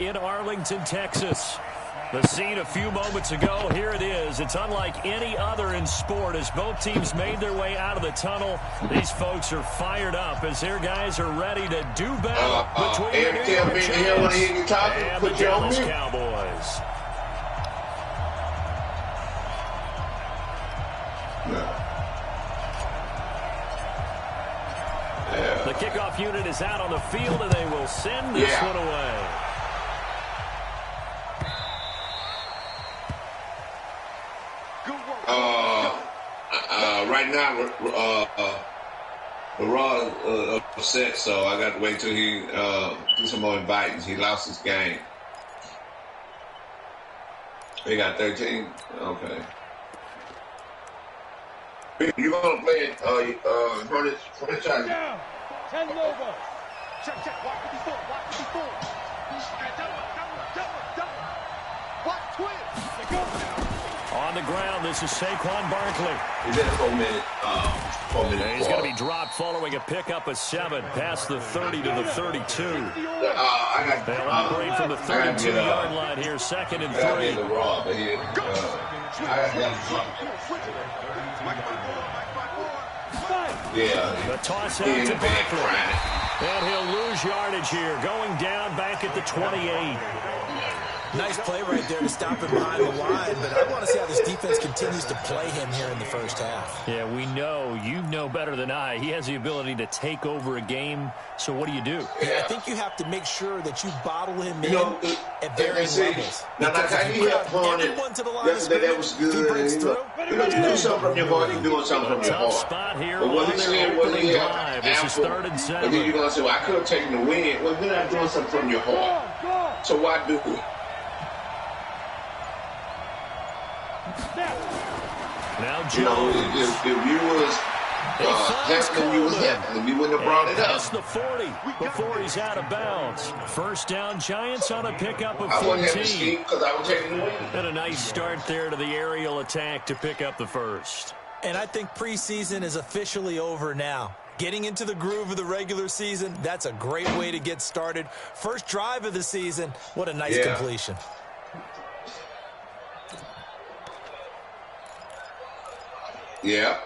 In Arlington, Texas. The scene a few moments ago, here it is. It's unlike any other in sport as both teams made their way out of the tunnel. These folks are fired up as their guys are ready to do battle between the New York Giants and the Dallas Cowboys. The kickoff unit is out on the field, and they will send this one away. Right now, Raw upset, so I got to wait till he do some more inviting. He lost his game. They got 13. Okay. You gonna play it? Run it down. 10 over. Check. Watch before. Watch twist. On the ground, this is Saquon Barkley. He's in a 4 minute. 4 minute. He's going to be dropped following a pickup of 7 past the 30 to the 32. They'll operate from the 32-yard line here, 2nd and 3. The toss out to Barkley. And he'll lose yardage here, going down back at the 28. Nice play right there to stop him behind the line, but I want to see how this defense continues to play him here in the first half. Yeah, we know. You know better than I. He has the ability to take over a game, so what do you do? Yeah, I think you have to make sure that you bottle him in at varying levels. Now, he had fun yesterday. That was good. You do something from your heart, you're doing something from your heart. Spot here but what he said was he had this is 3rd and 7. And then you're going to say, well, I could have taken the win. Well, you're not doing something from your heart. So why do it? Now Jones. You know, if you was happening, you was happening. You wouldn't have brought it up. Past the 40 before he's out of bounds. First down, Giants on a pickup of 14. I wouldn't have to scheme because I was taking the win. And a nice start there to the aerial attack to pick up the first. And I think preseason is officially over now. Getting into the groove of the regular season, that's a great way to get started. First drive of the season, what a nice completion. Yeah.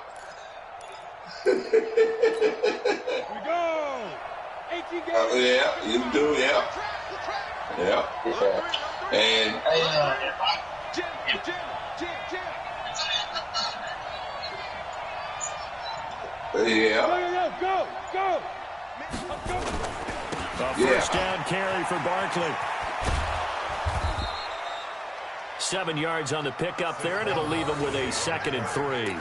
Here we go. 18 games. Yeah, you do, yeah. And Go. A first down carry for Barkley. 7 yards on the pickup there, and it'll leave him with a 2nd and 3.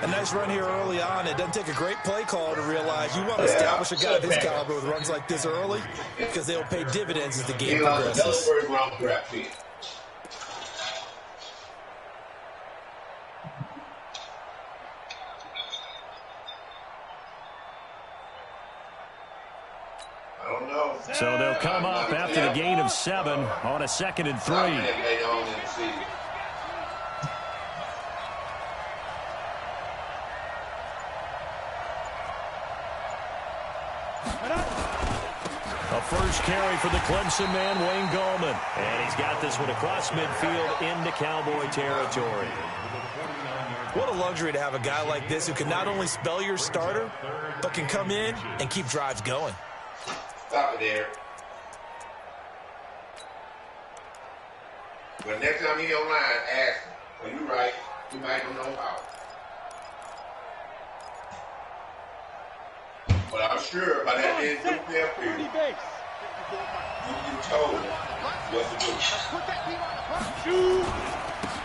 A nice run here early on. It doesn't take a great play call to realize you want to establish a guy of his caliber with runs like this early because they'll pay dividends as the game progresses. I don't know. So they'll come up after the gain of 7 on a 2nd and 3. A first carry for the Clemson man, Wayne Gallman. And he's got this one across midfield into Cowboy territory. What a luxury to have a guy like this who can not only spell your starter, but can come in and keep drives going. Stop it there. But next time he online, ask him. Well, you're right. You might not know how. But I'm sure by that end, you told what to do.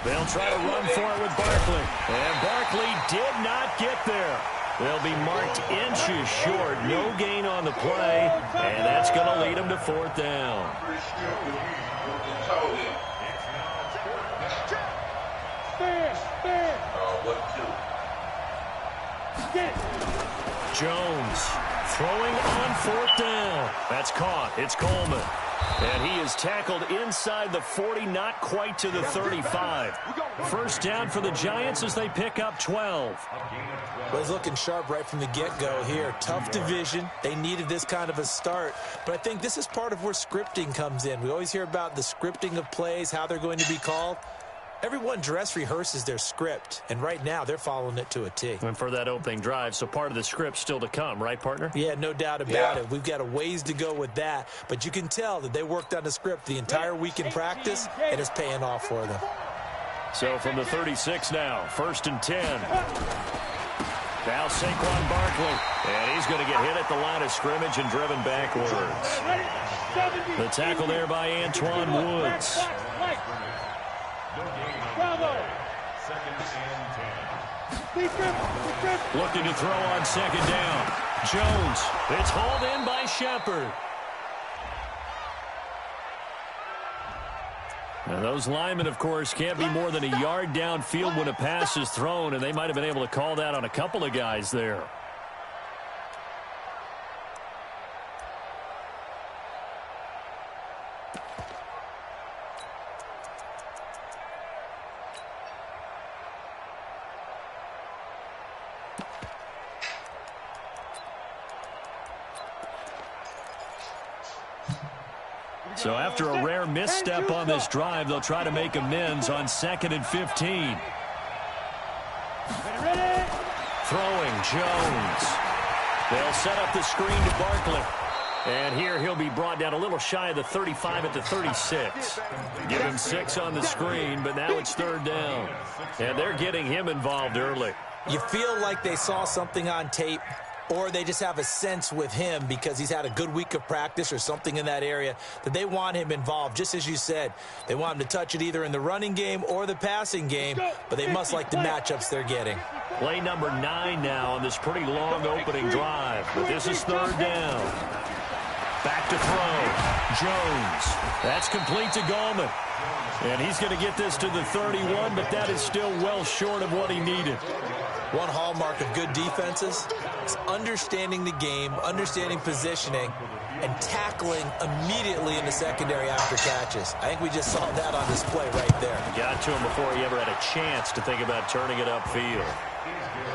They'll try to run for it with Barkley. And Barkley did not get there. They'll be marked inches short. No gain on the play. And that's going to lead them to 4th down. Jones throwing on 4th down. That's caught. It's Coleman. And he is tackled inside the 40, not quite to the 35. First down for the Giants as they pick up 12. Well, he's looking sharp right from the get-go here. Tough division. They needed this kind of a start. But I think this is part of where scripting comes in. We always hear about the scripting of plays, how they're going to be called. Everyone dress rehearses their script, and right now they're following it to a T. And for that opening drive, so part of the script still to come, right, partner? Yeah, no doubt about it. We've got a ways to go with that, but you can tell that they worked on the script the entire week in practice, and it's paying off for them. So from the 36 now, 1st and 10. Now Saquon Barkley, and he's going to get hit at the line of scrimmage and driven backwards. The tackle there by Antoine Woods. Looking to throw on 2nd down. Jones. It's hauled in by Shepard. And those linemen, of course, can't be more than a yard downfield when a pass is thrown, and they might have been able to call that on a couple of guys there. So after a rare misstep on this drive, they'll try to make amends on 2nd and 15. Throwing Jones. They'll set up the screen to Barkley. And here he'll be brought down a little shy of the 35 at the 36. Give him 6 on the screen, but now it's 3rd down. And they're getting him involved early. You feel like they saw something on tape, or they just have a sense with him because he's had a good week of practice or something in that area that they want him involved. Just as you said, they want him to touch it either in the running game or the passing game, but they must like the matchups they're getting. Play number 9 now on this pretty long opening drive, but this is 3rd down. Back to throw. Jones. That's complete to Gallman. And he's going to get this to the 31, but that is still well short of what he needed. One hallmark of good defenses is understanding the game, understanding positioning, and tackling immediately in the secondary after catches. I think we just saw that on display right there. Got to him before he ever had a chance to think about turning it upfield.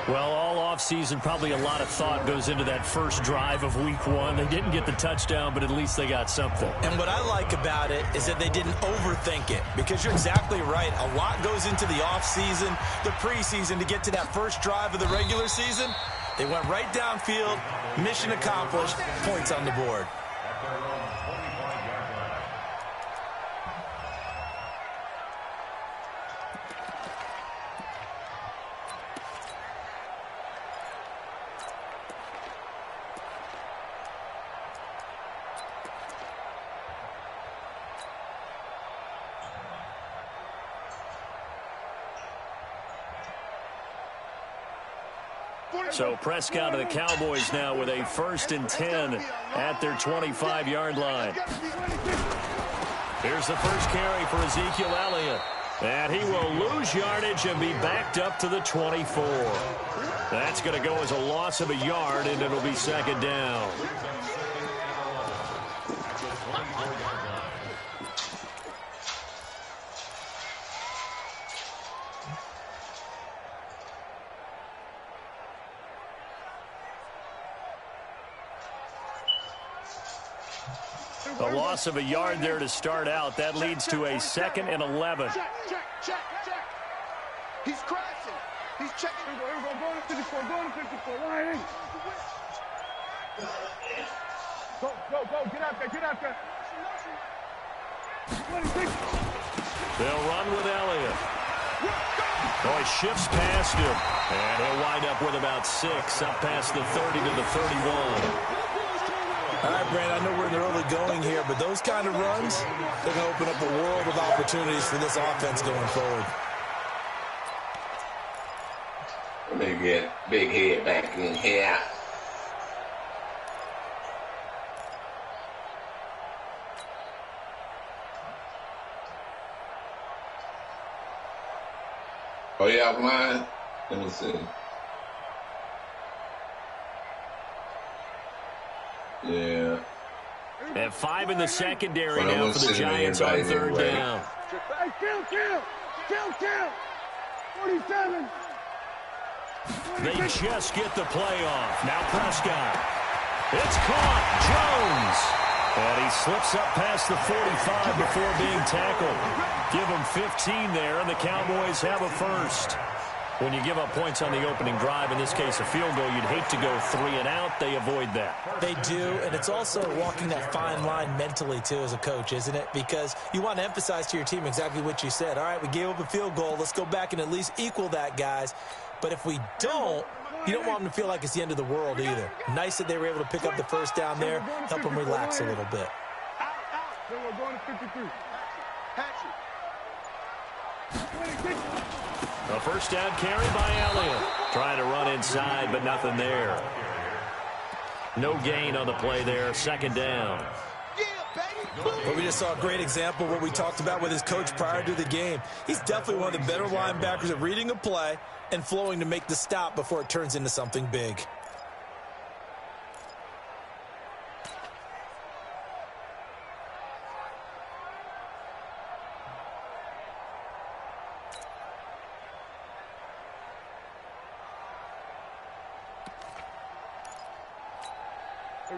Well, all offseason, probably a lot of thought goes into that first drive of week 1. They didn't get the touchdown, but at least they got something. And what I like about it is that they didn't overthink it, because you're exactly right. A lot goes into the offseason, the preseason, to get to that first drive of the regular season. They went right downfield, mission accomplished, points on the board. So Prescott and the Cowboys now with a 1st and 10 at their 25-yard line. Here's the first carry for Ezekiel Elliott. And he will lose yardage and be backed up to the 24. That's going to go as a loss of a yard, and it'll be 2nd down. A loss of a yard there to start out. That leads to a 2nd and 11. Check. He's crashing. He's checking. Go to 54. Go to 54. Line in. Go. Get out there. They'll run with Elliott. Oh, he shifts past him. And he'll wind up with about 6 up past the 30 to the 31. All right, Brandon, I know we're in the early going here, but those kind of runs, they're going to open up a world of opportunities for this offense going forward. Let me get big head back in here. Oh, yeah, offline? Let me see. Yeah. And 5 in the secondary now for the Giants on third down. Hey, kill. 47. They just get the play off. Now Prescott. It's caught. Jones. And he slips up past the 45 before being tackled. Give him 15 there, and the Cowboys have a first. When you give up points on the opening drive, in this case a field goal, you'd hate to go 3 and out. They avoid that. They do, and it's also walking that fine line mentally, too, as a coach, isn't it? Because you want to emphasize to your team exactly what you said. All right, we gave up a field goal. Let's go back and at least equal that, guys. But if we don't, you don't want them to feel like it's the end of the world either. Nice that they were able to pick up the first down there, help them relax a little bit. Then we're going to 53. A first down carry by Elliott. Trying to run inside, but nothing there. No gain on the play there. Second down. But we just saw a great example of what we talked about with his coach prior to the game. He's definitely one of the better linebackers at reading a play and flowing to make the stop before it turns into something big.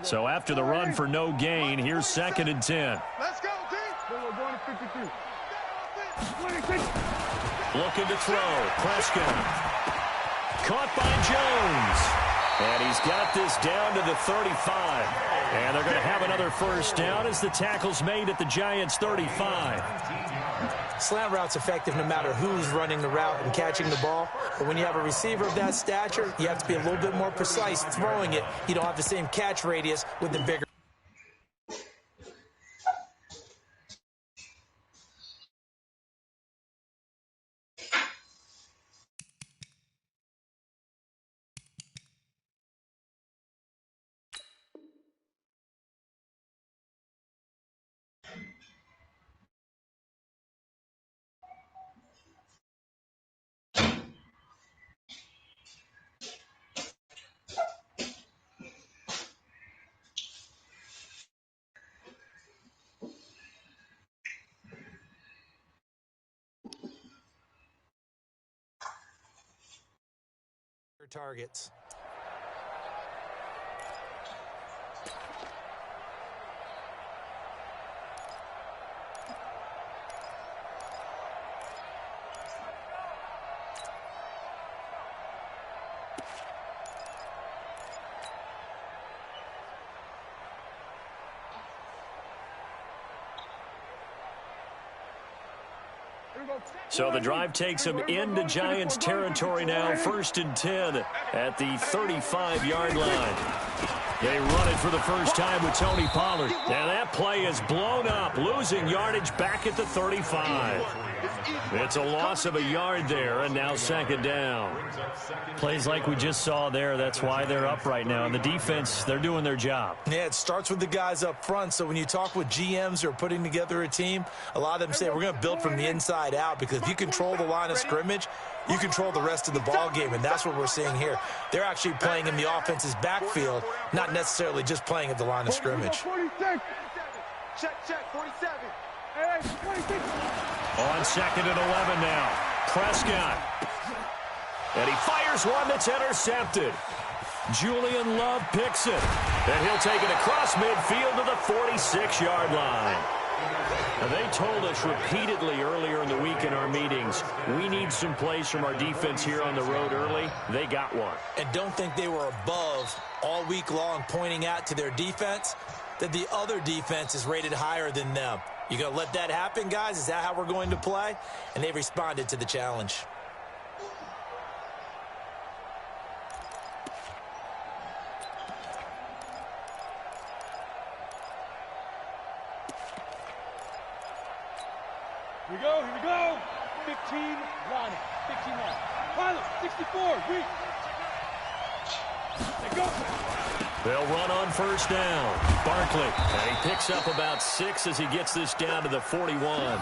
So after the run for no gain, here's 2nd and 10. Let's go, team. Then we're going to 53. 26. Looking to throw. Prescott. Caught by Jones. And he's got this down to the 35. And they're going to have another first down as the tackle's made at the Giants' 35. Slant route's effective no matter who's running the route and catching the ball. But when you have a receiver of that stature, you have to be a little bit more precise throwing it. You don't have the same catch radius with the bigger. Targets. So the drive takes him into Giants territory now. 1st and 10 at the 35-yard line. They run it for the first time with Tony Pollard. And that play is blown up, losing yardage back at the 35. It's a loss of a yard there, and now 2nd down. Plays like we just saw there, that's why they're up right now. And the defense, they're doing their job. Yeah, it starts with the guys up front. So when you talk with GMs who are putting together a team, a lot of them say we're going to build from the inside out, because if you control the line of scrimmage, you control the rest of the ball game, and that's what we're seeing here. They're actually playing in the offense's backfield, not necessarily just playing at the line of scrimmage. 46. Check, 47. Hey, 26. On 2nd and 11 now. Prescott. And he fires one that's intercepted. Julian Love picks it. And he'll take it across midfield to the 46-yard line. Now, they told us repeatedly earlier in the week in our meetings, we need some plays from our defense here on the road early. They got one. And don't think they were above all week long pointing out to their defense that the other defense is rated higher than them. You going to let that happen, guys? Is that how we're going to play? And they responded to the challenge. Here we go. 15 line. 15 line. Pilot, 64, reach. They go. They'll run on first down. Barkley, and he picks up about 6 as he gets this down to the 41.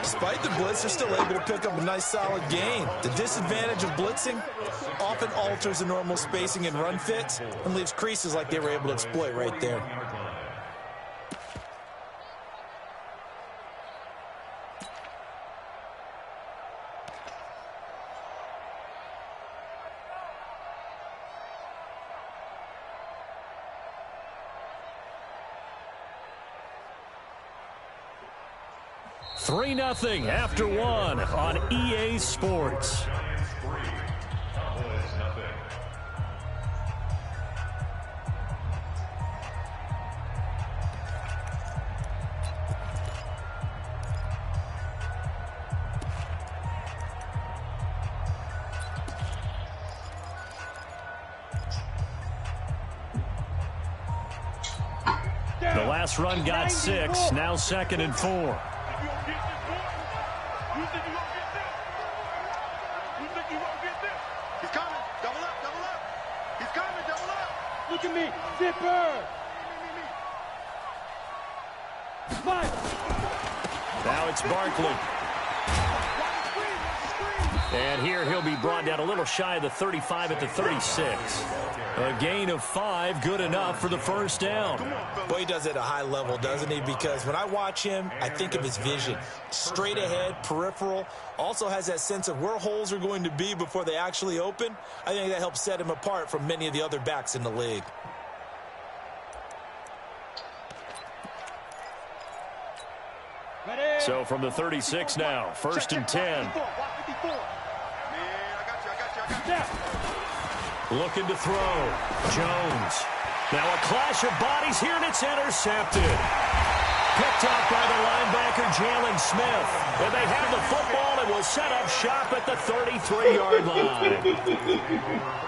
Despite the blitz, they're still able to pick up a nice, solid gain. The disadvantage of blitzing often alters the normal spacing and run fits and leaves creases like they were able to exploit right there. 3-0 after one on EA Sports. The last run got 6, now 2nd and 4. He's coming. Double up, double up. He's coming, double up. Look at me. Zipper. Now it's Barkley. And here he'll be brought down a little shy of the 35 at the 36. A gain of 5, good enough for the first down. Boy, he does it at a high level, doesn't he? Because when I watch him, I think of his vision. Straight ahead, peripheral. Also has that sense of where holes are going to be before they actually open. I think that helps set him apart from many of the other backs in the league. So from the 36 now, 1st and 10. Looking to throw. Jones. Now a clash of bodies here, and it's intercepted. Picked up by the linebacker, Jalen Smith. And they have the football and will set up shop at the 33-yard line.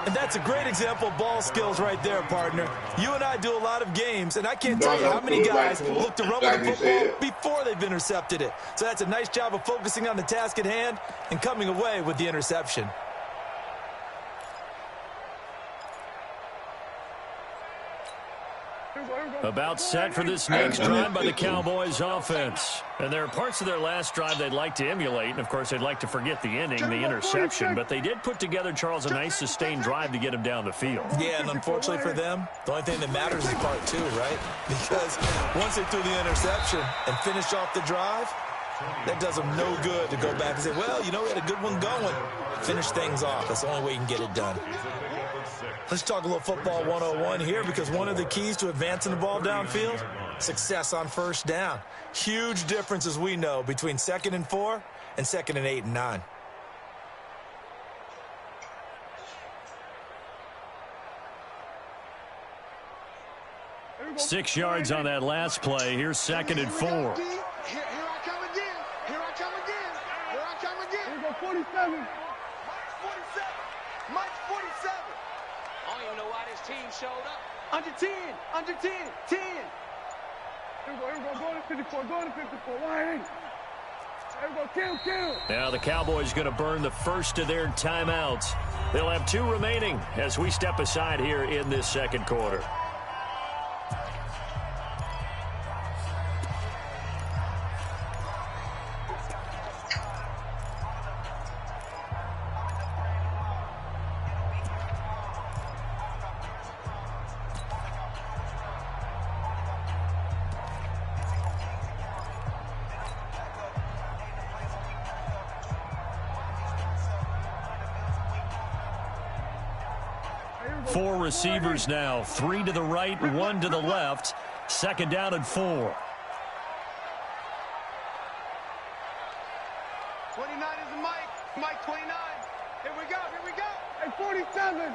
And that's a great example of ball skills right there, partner. You and I do a lot of games, and I can't tell you how many guys look to run with the football before they've intercepted it. So that's a nice job of focusing on the task at hand and coming away with the interception. About set for this next drive by the Cowboys offense. And there are parts of their last drive they'd like to emulate. And, of course, they'd like to forget the ending, the interception. But they did put together, Charles, a nice sustained drive to get him down the field. Yeah, and unfortunately for them, the only thing that matters is part 2, right? Because once they threw the interception and finished off the drive, that does them no good to go back and say, well, you know, we had a good one going. Finish things off. That's the only way you can get it done. Let's talk a little football 101 here, because one of the keys to advancing the ball downfield, success on first down. Huge difference, as we know, between 2nd and 4 and 2nd and 8 and 9. Six yards on that last play. Here's 2nd and 4. Here I come again. Here I come again. Here I come again. Here we go, 47. Mike's 47. Mike's 47. I don't even know why this team showed up. Under 10. Under 10. 10. Here we go. Go to 54. Go to 54. Why? Here we go. Kill. Now the Cowboys going to burn the first of their timeouts. They'll have 2 remaining as we step aside here in this second quarter. Four receivers now, 3 to the right, 1 to the left. 2nd down and 4. 29 is the Mike. Mike 29. Here we go. Hey, 47.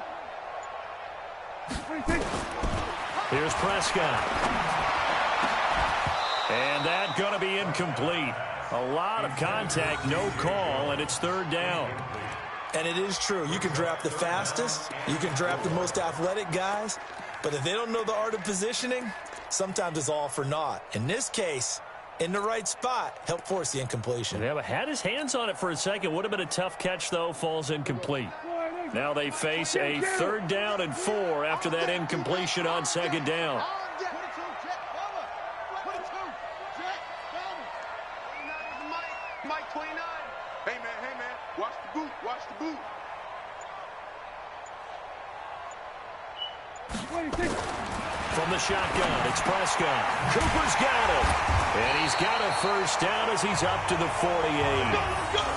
26. Here's Prescott. And that going to be incomplete. A lot of contact, no call, and it's 3rd down. And it is true. You can draft the fastest. You can draft the most athletic guys. But if they don't know the art of positioning, sometimes it's all for naught. In this case, in the right spot, help force the incompletion. Yeah, but had his hands on it for a second. Would have been a tough catch, though. Falls incomplete. Now they face a 3rd down and 4 after that incompletion on 2nd down. Mike 29. Hey, man. Watch the boot. From the shotgun, it's Prescott. Cooper's got him. And he's got a first down as he's up to the 48.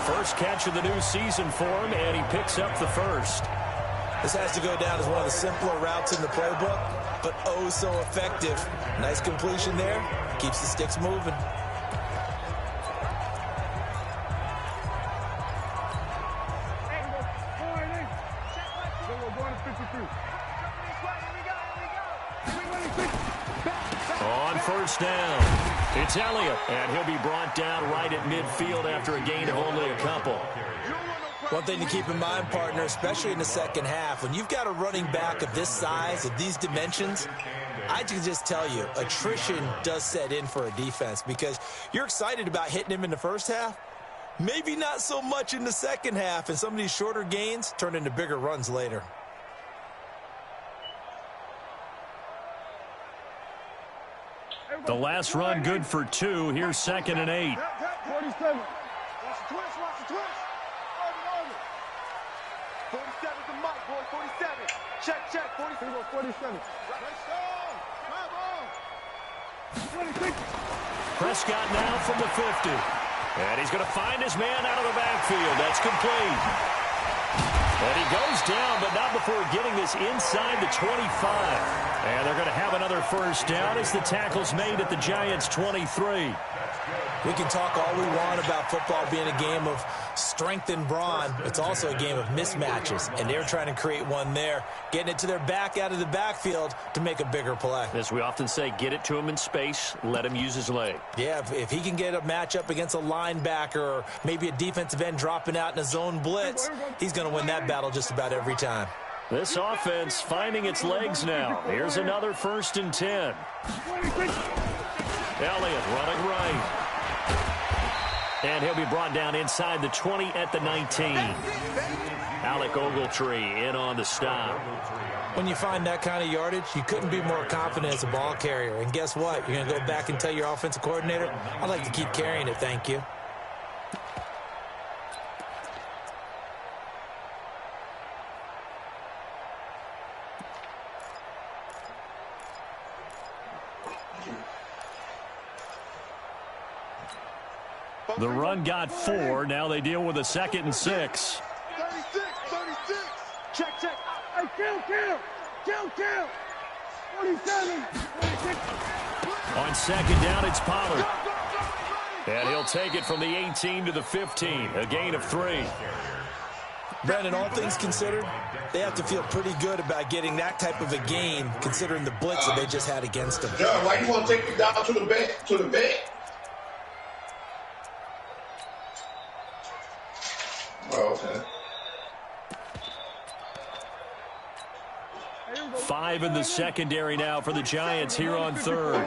First catch of the new season for him, and he picks up the first. This has to go down as one of the simpler routes in the playbook, but oh so effective. Nice completion there. Keeps the sticks moving. first down. It's Elliott, and he'll be brought down right at midfield after a gain of only a couple. One thing to keep in mind, partner, especially in the second half, when you've got a running back of this size, of these dimensions, I can just tell you, attrition does set in for a defense because you're excited about hitting him in the first half. Maybe not so much in the second half, and some of these shorter gains turn into bigger runs later. The last run good for 2. Here's 2nd and 8. 47. Watch the twist, watch the twist. 47 to Mike, boy, 47. Check, 47. 47. Prescott now from the 50. And he's going to find his man out of the backfield. That's complete. And he goes down, but not before getting this inside the 25. And they're going to have another first down as the tackle's made at the Giants' 23. We can talk all we want about football being a game of strength and brawn. It's also a game of mismatches, and they're trying to create one there, getting it to their back out of the backfield to make a bigger play. As we often say, get it to him in space, let him use his leg. Yeah, if he can get a matchup against a linebacker or maybe a defensive end dropping out in a zone blitz, he's going to win that battle just about every time. This offense finding its legs now. Here's another 1st and 10. Elliott running right. And he'll be brought down inside the 20 at the 19. Alec Ogletree in on the stop. When you find that kind of yardage, you couldn't be more confident as a ball carrier. And guess what? You're going to go back and tell your offensive coordinator, I'd like to keep carrying it, thank you. The run got 4. Now they deal with a 2nd and 6. 36. Check. Hey, kill. 47. 46. On 2nd down, it's Pollard. And he'll take it from the 18 to the 15. A gain of 3. Brandon, all things considered, they have to feel pretty good about getting that type of a gain considering the blitz that they just had against them. John, why you want to take me down to the bed? Oh, okay. 5 in the secondary now for the Giants here on 3rd.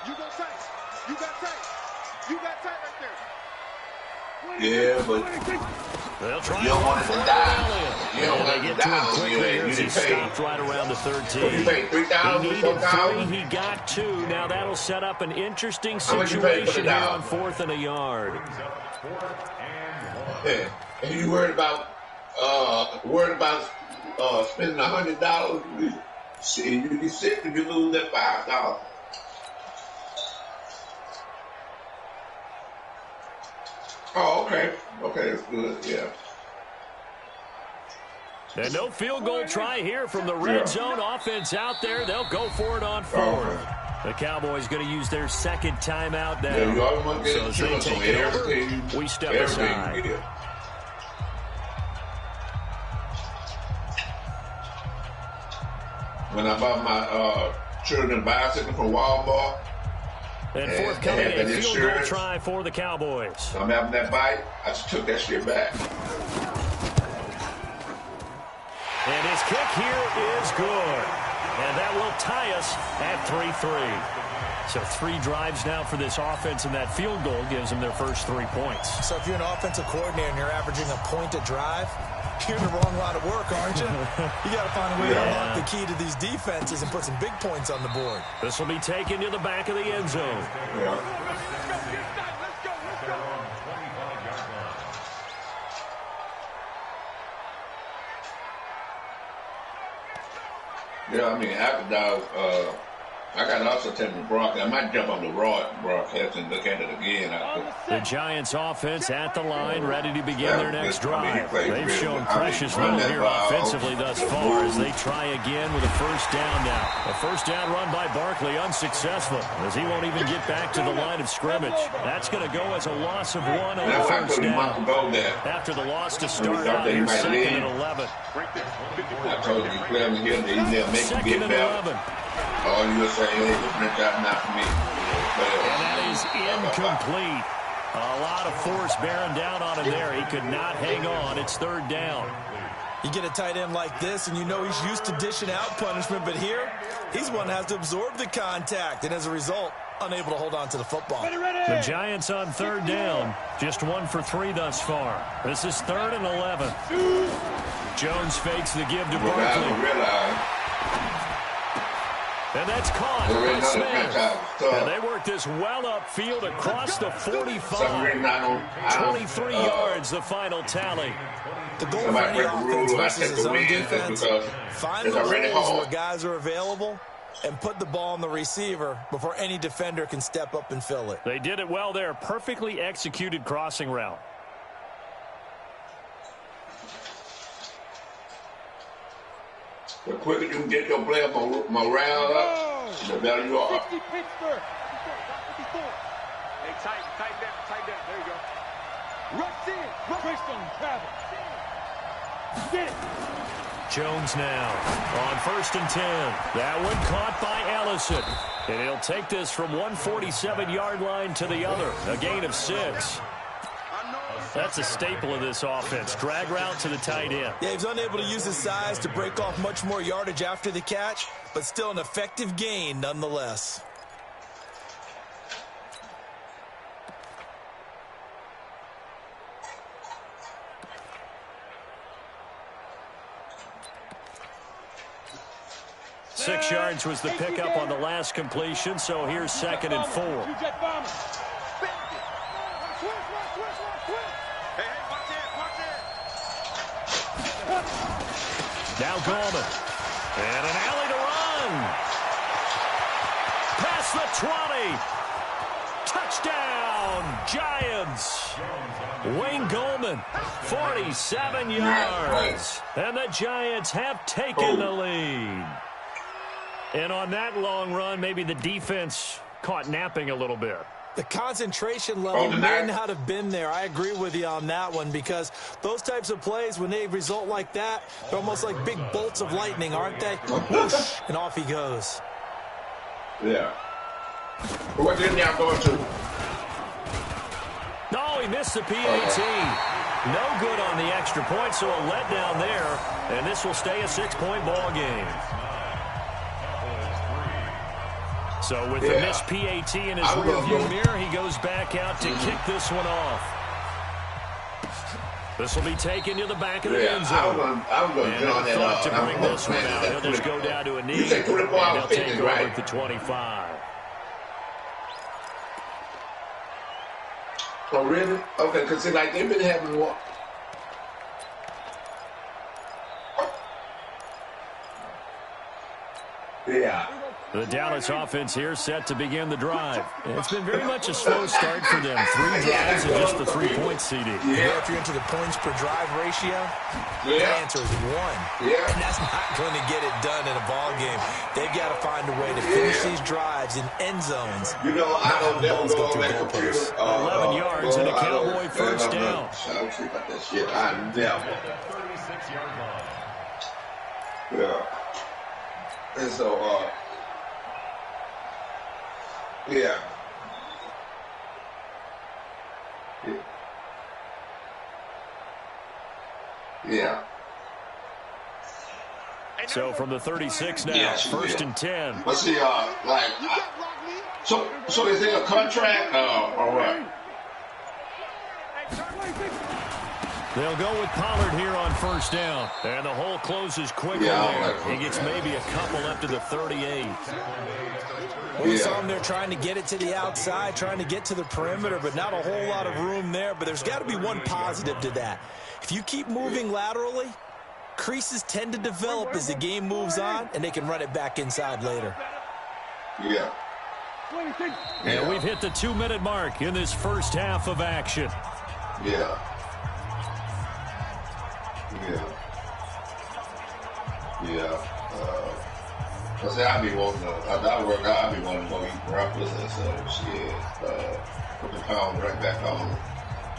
You got tight right there. Yeah, but They'll try you don't want it to die. You don't and want they it to get to him die. quickly as he stopped right around the 13. You paid $3,000 He or needed 4,000? 3. He got 2. Now that'll set up an interesting How much you paid for situation the here down? on 4th and a yard. Yeah. And you worried about spending $100? See, you'd be sick if you lose that $5. Oh, okay. Okay, that's good. Yeah. And no field goal try here from the red zone offense out there. They'll go for it on 4th. The Cowboys going to use their 2nd timeout now. Yeah, you always want to get So as they take it over, we step aside. When I bought my children bicycle from Walmart, And forthcoming a field goal try for the Cowboys. I'm having that bike, I just took that shit back. And his kick here is good. And that will tie us at 3-3. So 3 drives now for this offense, and that field goal gives them their first 3 points. So if you're an offensive coordinator and you're averaging a point a drive, you're in the wrong line of work, aren't you? You got to find a way to unlock the key to these defenses and put some big points on the board. This will be taken to the back of the end zone. Yeah, I mean, after that, I got to also take the broadcast. I might jump on the broadcast and look at it again. The Giants offense at the line, ready to begin their next drive. They've shown precious little here offensively thus far as they try again with a first down now. A first down run by Barkley unsuccessful as he won't even get back to the line of scrimmage. That's going to go as a loss of 1 on the first down. After the loss to start out here, 2nd and 11. I told you, play him here, they never make him get better. 2nd and 11. All you were saying is the franchise not for me. And that is incomplete. A lot of force bearing down on him there. He could not hang on. It's third down. You get a tight end like this, and you know he's used to dishing out punishment, but here, he's one that has to absorb the contact, and as a result, unable to hold on to the football. The Giants on third down. Just 1 for 3 thus far. This is 3rd and 11. Jones fakes the give to Barkley. And that's caught by Smith. And they work this well upfield across the 45. 23 yards, the final tally. The goal for any offense versus his own defense, find the holes where guys are available and put the ball on the receiver before any defender can step up and fill it. They did it well there. Perfectly executed crossing route. The quicker you can get your player morale up, the better you are. 60 Pittsburgh. Hey, tighten that. There you go. Rush in. Christian travel. Get it. Jones now on 1st and 10. That one caught by Ellison. And he'll take this from 147-yard line to the other. A gain of 6. That's a staple of this offense. Drag route to the tight end. Yeah, he was unable to use his size to break off much more yardage after the catch, but still an effective gain nonetheless. Six yards was the pickup on the last completion, so here's 2nd and 4. Now Gallman. And an alley to run. Past the 20. Touchdown, Giants. Wayne Gallman, 47 yards. And the Giants have taken the lead. And on that long run, maybe the defense caught napping a little bit. The concentration level may not have been there. I agree with you on that one because those types of plays, when they result like that, they're almost like big bolts of lightning, aren't they? Whoosh, and off he goes. Yeah. What didn't y'all go to? No, he missed the PAT. No good on the extra point, so a letdown there. And this will stay a 6-point ball game. So with the missed PAT in his rearview mirror, he goes back out to kick this one off. This will be taken to the back of the end zone. I was going to join that. To bring this one out, he'll just go down to a knee, and he'll take over at the 25. Oh, really? Okay, because like they've been having one. Yeah. The Dallas offense here set to begin the drive. It's been very much a slow start for them. 3 drives and just the 3-point CD. Yeah, if you're into the points per drive ratio, the answer is 1. Yeah. And that's not going to get it done in a ball game. They've got to find a way to finish these drives in end zones. You know, I don't never go on that computer. 11 yards and a Cowboy first down. I don't see about that shit. I never. 36-yard line. Yeah. And so, yeah. Yeah. So from the 36 now, 1st and 10. Let's see, so is it a contract? All right. They'll go with Pollard here on 1st down. And the hole closes quickly there. He gets maybe a couple up to the 38. We saw him there trying to get it to the outside, trying to get to the perimeter, but not a whole lot of room there. But there's got to be one positive to that. If you keep moving laterally, creases tend to develop as the game moves on, and they can run it back inside later. Yeah. And we've hit the 2-minute mark in this first half of action. Yeah. I say I be wanting to, after I work out, I be wanting to go eat breakfast and so shit. Put the pound right back on.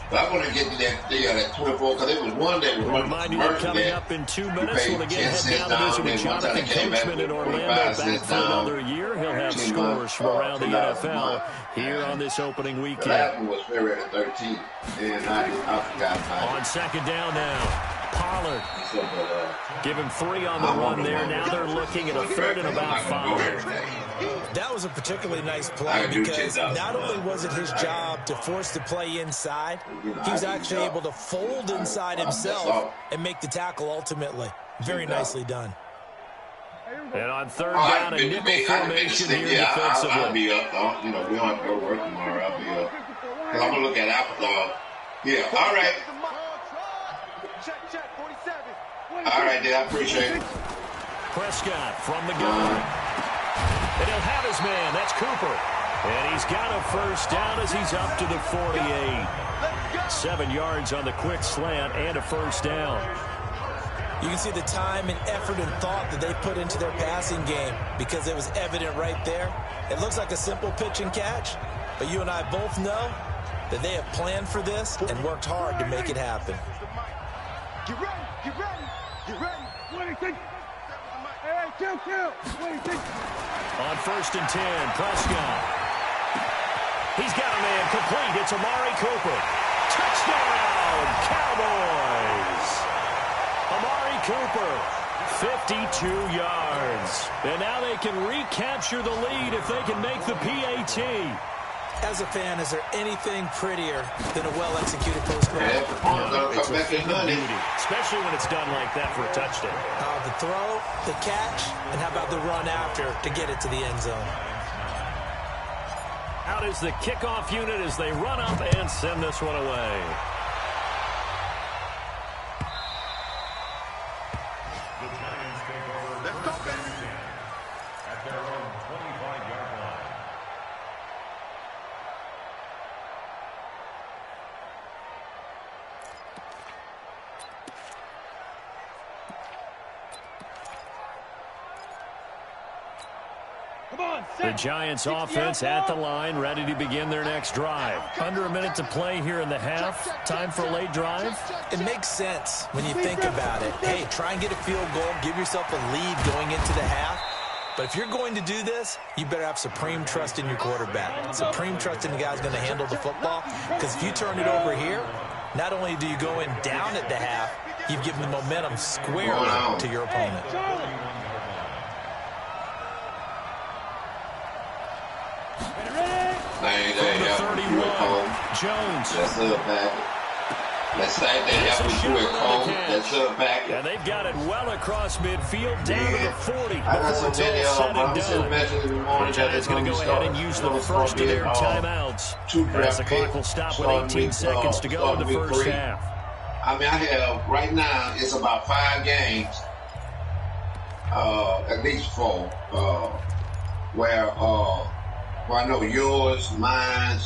But I want to get to that 24 because it was one day with one Remind you that coming up in 2 minutes, we'll again head down to visit with Jonathan Coachman in Orlando, back for another year. He'll have scores from around the NFL here on this opening weekend. The last one was February 13th, and I forgot about it. On second down now. Pollard. Give him 3 on the run there. Now they're looking at a third and about 5. That was a particularly nice play because not only was it his job to force the play inside, he was actually able to fold inside himself and make the tackle ultimately. Very nicely done. And on third down, a nickel formation here defensively. I'll be up. We don't have to go work tomorrow. I'll be up. Because I'm going to look at Apple. Yeah, all right. All right, dude, I appreciate it. Prescott from the gun. And he'll have his man. That's Cooper. And he's got a first down as he's up to the 48. 7 yards on the quick slant and a first down. You can see the time and effort and thought that they put into their passing game because it was evident right there. It looks like a simple pitch and catch, but you and I both know that they have planned for this and worked hard to make it happen. Get ready, get ready, get ready. 26. Hey, kill. 26. On first and 10, Prescott. He's got a man complete. It's Amari Cooper. Touchdown, Cowboys. Amari Cooper, 52 yards. And now they can recapture the lead if they can make the PAT. As a fan, is there anything prettier than a well-executed post-roll? It's a beauty, especially when it's done like that for a touchdown. The throw, the catch, and how about the run after to get it to the end zone? Out is the kickoff unit as they run up and send this one away. The Giants take over at their own 25-yard line. The Giants offense at the line, ready to begin their next drive. Under a minute to play here in the half. Time for a late drive. It makes sense when you think about it. Hey, try and get a field goal. Give yourself a lead going into the half. But if you're going to do this, you better have supreme trust in your quarterback. Supreme trust in the guy who's going to handle the football. Because if you turn it over here, not only do you go in down at the half, you've given the momentum squarely to your opponent. From the 31, Jones. That's up, Patrick. Let's say they have to do it cold. That's up, Patrick. And they've got it well across midfield down to the 40. I got some video said and done. The Giants going to go ahead and use the first of their timeouts. As the clock will stop with 18 seconds to go in the first half. I mean, I have, right now, it's about 5 games, at least 4, where I know yours, mine.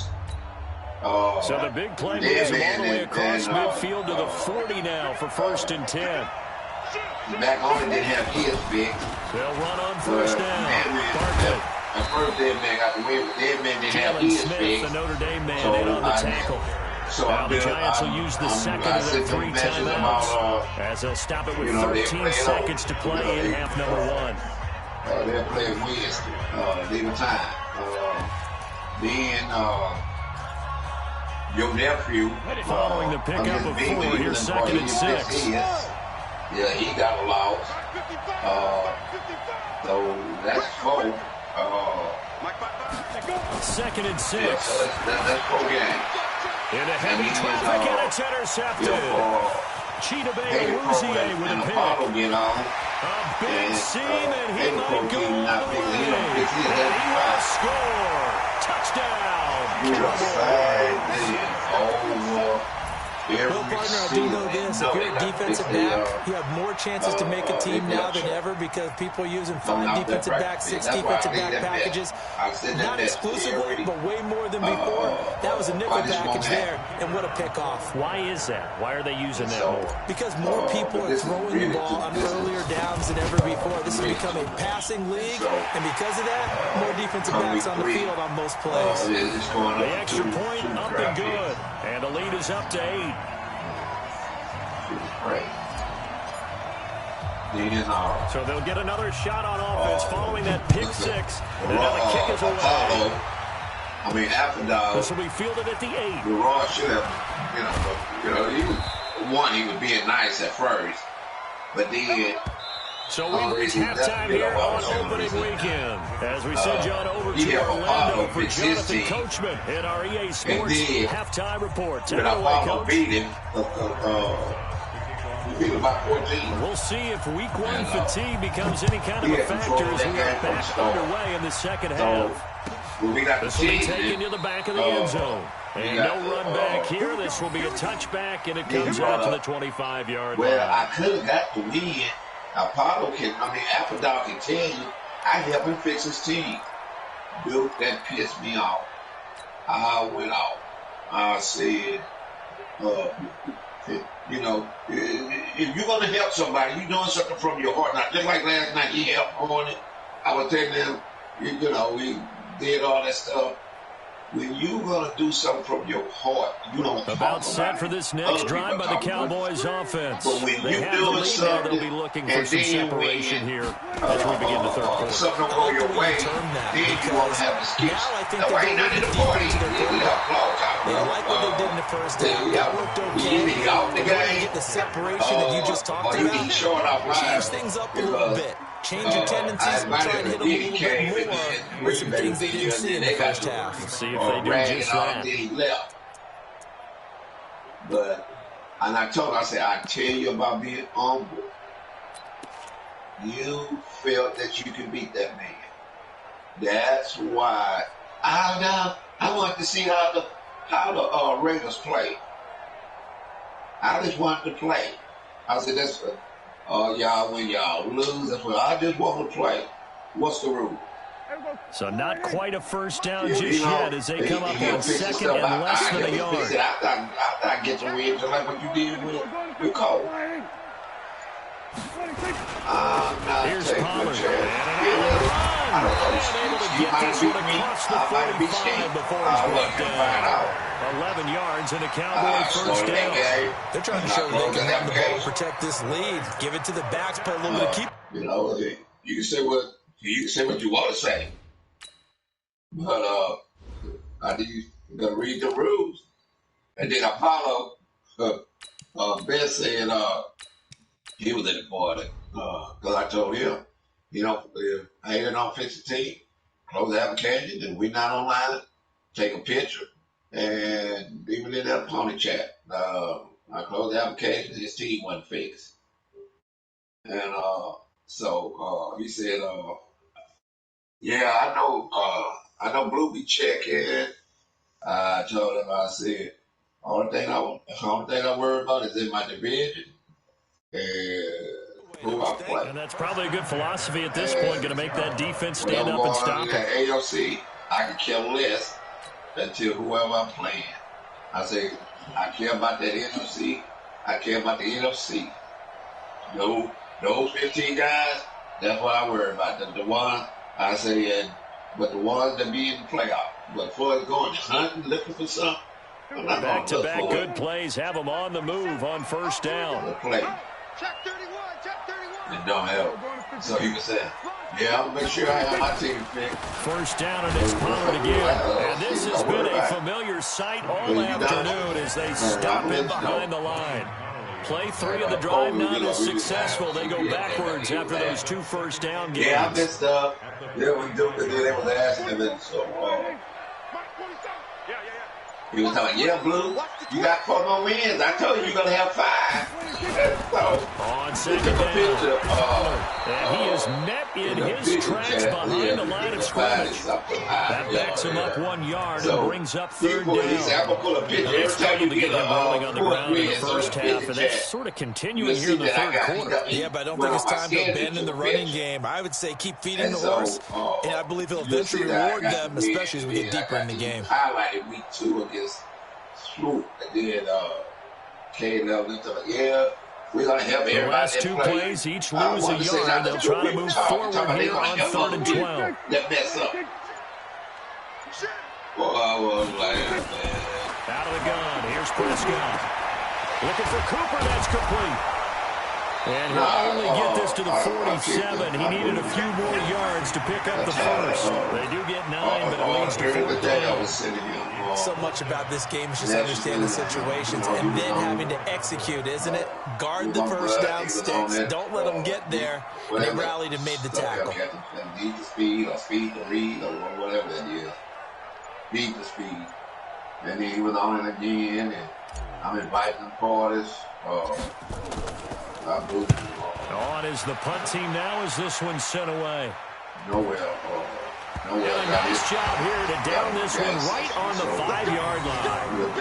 So the big play moves them all the way across midfield to the 40 now for first and 10. Back on it didn't have his big. They'll run on first down. Barkley. At first, Deadman got the win, but Deadman didn't have Jalen his Smith, big. the Notre Dame man, in on the tackle. So now the Giants will use the second of their 3 timeouts as they'll stop it with 13 seconds to play in half number 1. They're playing Wednesday, leaving time. Then your nephew, following the pickup of 4, here's second and 6. Yeah, he got a loss. So that's 4. Second and 6. Yeah, so that's 4 games. Into heavy traffic, and it's intercepted. Cheetah Bay Rouzier with a pick. A big seam, and he might go all the way. And he will score. Touchdown, Cowboys. Well, partner, I do know this. If you're a defensive back, you have more chances to make a team now than ever because people are using 5 defensive back, 6 defensive back packages. Not exclusively, but way more than before. That was a nickel package there, and what a pickoff. Why is that? Why are they using that more? Because more people are throwing the ball on earlier downs than ever before. This has become a passing league, and because of that, more defensive backs on the field on most plays. The extra point up and good, and the lead is up to 8. So they'll get another shot on offense following that pick 6, and now the kick is away. I mean, after this will be fielded at the 8. The Raw should have, he was being nice at first, but then. So we reach halftime here on opening weekend. As we send you on over to Orlando for Jonathan Coachman in our EA Sports halftime report. Take it away, Coach. Beat him by 14. We'll see if week 1 fatigue becomes any kind of a factor as we are back underway in the second half. This will be taken to the back of the end zone. And no run back here. This will be a touchback, and it comes out to the 25-yard line. Well, I could have got the win. Appadog can tell you, I helped him fix his team. Dude, that pissed me off. I went off. I said, if you're going to help somebody, you're doing something from your heart. Now, just like last night, he helped on it. I was telling him, we did all that stuff. When you're going to do something from your heart, you don't about set for this next drive by the Cowboys offense. But when they have the lead now, they'll be looking for some separation here as we begin the third quarter. Something don't go your way, then you won't have excuses. Now I think they're going not in the party. They like what they did in the first half. That worked okay. Get the separation that you just talked about. Change things up a little bit. Change your tendencies and try and hit a little bit more with some things they didn't see in the first half. Let's see if they do just that. But, and I told him, I said, I tell you about being humble. You felt that you could beat that man. That's why I wanted to see how the Raiders play. I just wanted to play. I said, that's y'all win, y'all lose. That's what I just want to play. What's the rule? So not quite a first down just yet as they come up on second and less than a yard. I get the win just like what you did with Cole. Here's Pollard. And able to get this one across the 45 before he's brought down. 11 yards and a Cowboy first down. They're trying to show they can run the ball and protect this lead. Give it to the backs, play a little bit of keep. You can say what you want to say, but I think you gotta read the rules. And then Apollo, Ben said he was in the party because I told him, I ain't gonna fix the team, close the application, and we not online, take a picture, and even in that pony chat, I closed the application, his team wasn't fixed, and so he said, yeah, I know Blue be checking. I told him, I said, only thing I worry about is in my division and who I play. And that's probably a good philosophy at this point, going to make that defense stand up and stop it. AOC, I can care less until whoever I'm playing. I say, I care about that NFC. I care about the NFC. Those 15 guys, that's what I worry about. The ones, I say, but the ones that be in the playoff. But for it going hunting, looking for something, I'm not going to look for it. Back-to-back good plays have them on the move on first down. Play. It don't help. So you can say, yeah, I'm going to make sure I have my team fixed. First down, and it's Pollard again. And this has been a familiar sight all afternoon as they stop him behind the line. Play 3 of the drive not as successful. They go backwards after those 2 first down games. Yeah, I missed up. Yeah, we do. They was asking him, and so he was talking, yeah, Blue. You got 4 more wins. I told you you're gonna have 5. So, On second took a down. picture. And he is met in his tracks behind the line of scrimmage. That backs him up 1 yard and brings up third down. They struggled to get him rolling on the ground in the first half, and that's sort of continuing here in the third quarter. Yeah, but I don't think it's time to abandon the running game. I would say keep feeding the horse, and I believe he'll eventually reward them, especially as we get deeper in the game. Highlighted week 2 against Swoop, and then came down into the we're going to help everybody. The last 2 plays, each lose a yard. They'll try to move forward here on 3rd and 12. That mess up. Out of the gun, here's Prescott. Looking for Cooper, that's complete. And he'll only get this to the 47. He needed a few more yards to pick up the first. They do get 9, but it leads to 4th down. So much about this game is just understanding situations and then having to execute, isn't it? Guard the first down sticks. Don't let them get there. And they rallied and made the tackle. Need the speed or speed to read or whatever that is. Need the speed. And then he was on it again, and I'm inviting parties. On is the punt team now as this one's sent away. Nowhere. And a nice job here to down this one right on the 5-yard line.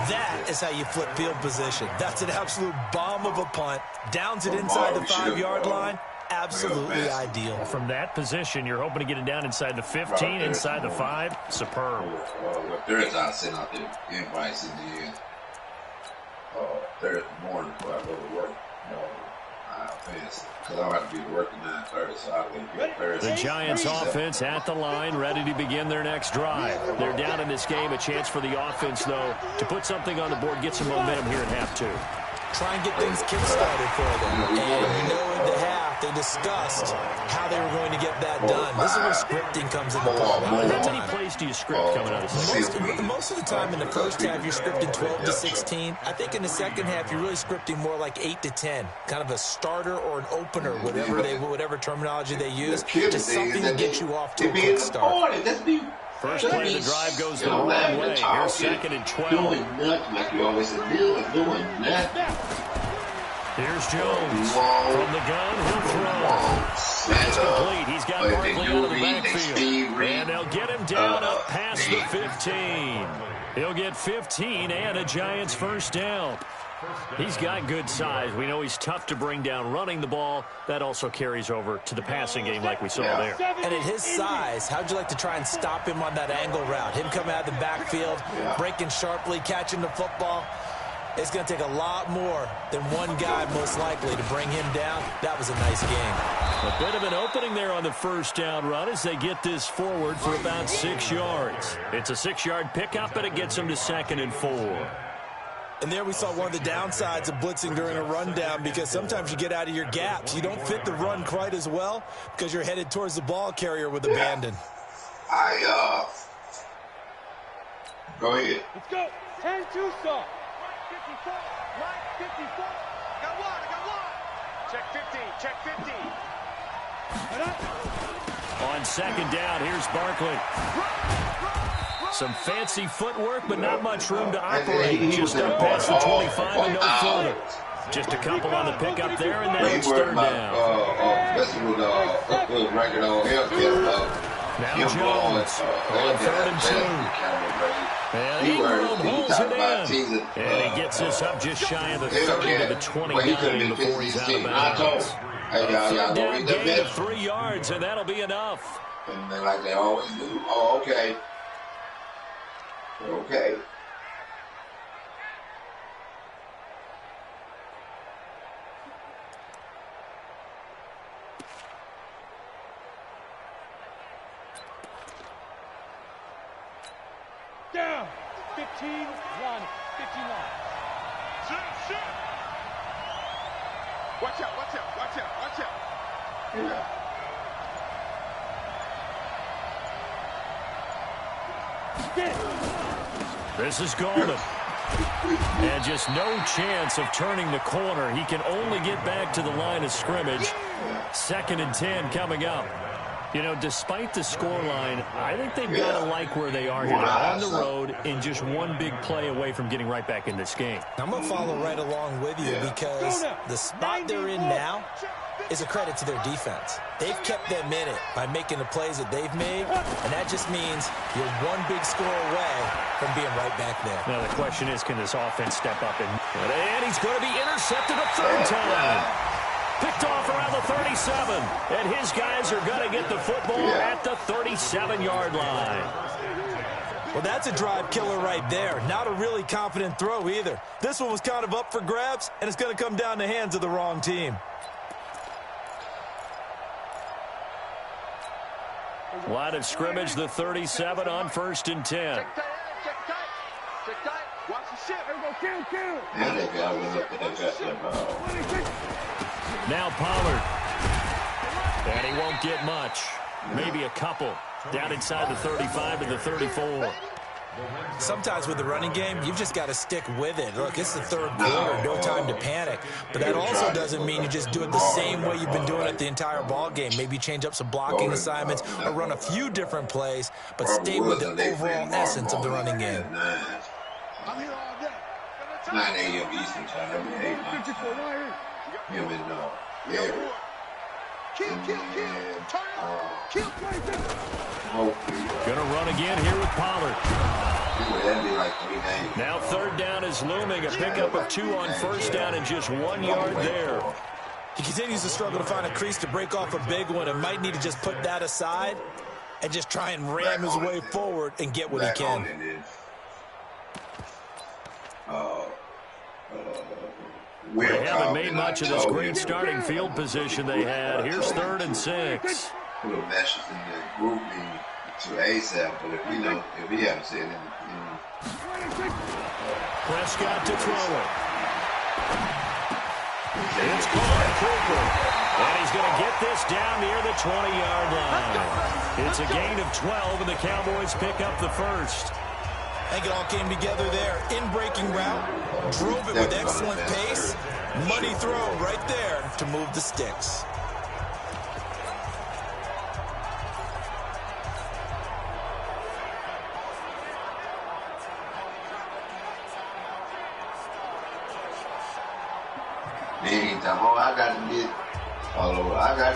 That is how you flip field position. That's an absolute bomb of a punt. Downs it inside the 5-yard line. Absolutely ideal. From that position, you're hoping to get it down inside the 15, inside the 5. Superb. There's I sitting out there invites in the end. Thursday morning before I go to work. Because I have to be working 9:30, so I'll be Thursday. The Giants offense at the line, ready to begin their next drive. They're down in this game. A chance for the offense, though, to put something on the board, get some momentum here in half 2. Try and get things kick-started for them. And in the half, they discussed how they were going to get that done. This is where scripting comes into play. How many plays do you script coming out of this? Most of the time in the first half, you're scripting 12 to 16. I think in the second half, you're really scripting more like 8 to 10. Kind of a starter or an opener, whatever terminology they use. Just something to get you off to a quick start. First play of the drive goes the wrong way. Here's 2nd and 12. Doing nothing like you always said, doing nothing. Here's Jones. From the gun, he'll throw. That's complete. He's got Barkley out of the backfield. And they'll get him down up past the 15. He'll get 15 and a Giants first down. He's got good size. We know he's tough to bring down running the ball. That also carries over to the passing game like we saw there. And at his size, how'd you like to try and stop him on that angle route? Him coming out of the backfield, breaking sharply, catching the football. It's going to take a lot more than one guy, most likely, to bring him down. That was a nice game. A bit of an opening there on the first down run as they get this forward for about 6 yards. It's a 6-yard pickup, and it gets them to 2nd and 4. And there we saw one of the downsides of blitzing during a rundown, because sometimes you get out of your gaps. You don't fit the run quite as well because you're headed towards the ball carrier with abandon. Go ahead. Let's go. 10-2 stop. 54. Right 54. Got one. Check 15. Check 15. On 2nd down, here's Barkley. Some fancy footwork, but not much room to operate. Just up past the 25 and no further. Just a couple on the pickup there, and then it's 3rd down. Now Jones on 3rd and 2. And Ingram holds it in. And he gets this up just shy of the 30 to the 29 before he's out of bounds. A 3rd down gain of 3 yards, and that'll be enough. And like they always do. Oh, okay. Okay. Down. 15, run. 59. Watch out, watch out, watch out, watch out. Yeah. This is Golden. And just no chance of turning the corner. He can only get back to the line of scrimmage. 2nd and 10 coming up. You know, despite the scoreline, I think they've got to like where they are here. On the road and just one big play away from getting right back in this game. I'm going to follow right along with you because the spot they're in now is a credit to their defense. They've kept them in it by making the plays that they've made, and that just means you're one big score away from being right back there. Now the question is, can this offense step up? And he's going to be intercepted a third time. Picked off around the 37, and his guys are going to get the football at the 37-yard line. Well, that's a drive killer right there. Not a really confident throw either. This one was kind of up for grabs, and it's going to come down the hands of the wrong team. Line of scrimmage, the 37 on 1st and 10. Check tight. Watch the ship. Kill. And that guy went up and got that ball. Now Pollard. And he won't get much. Maybe a couple. Down inside the 35 to the 34. Sometimes with the running game, you've just got to stick with it. Look, it's the third quarter, no time to panic. But that also doesn't mean you just do it the same way you've been doing it the entire ball game. Maybe change up some blocking assignments or run a few different plays, but stay with the overall essence of the running game. I'm here all day. 9 a.m. Eastern time. That'd be 8 months. Him and Eric. Kill. Gonna run again here with Pollard. That'd be like 3 days. Now third down is looming. A pickup of 2 on first down and just 1 yard there. He continues to struggle to find a crease to break off a big one and might need to just put that aside and just try and ram his way forward and get what he can. They haven't made much of this great starting field position they had. Here's 3rd and 6. Put a message in the group to ASAP, but if he haven't said anything. Prescott to throw it. It's caught Cooper. And he's going to get this down near the 20-yard line. It's a gain of 12, and the Cowboys pick up the first. I think it all came together there. In-breaking route, drove it with excellent pace. Money throw right there to move the sticks. Meantime, I got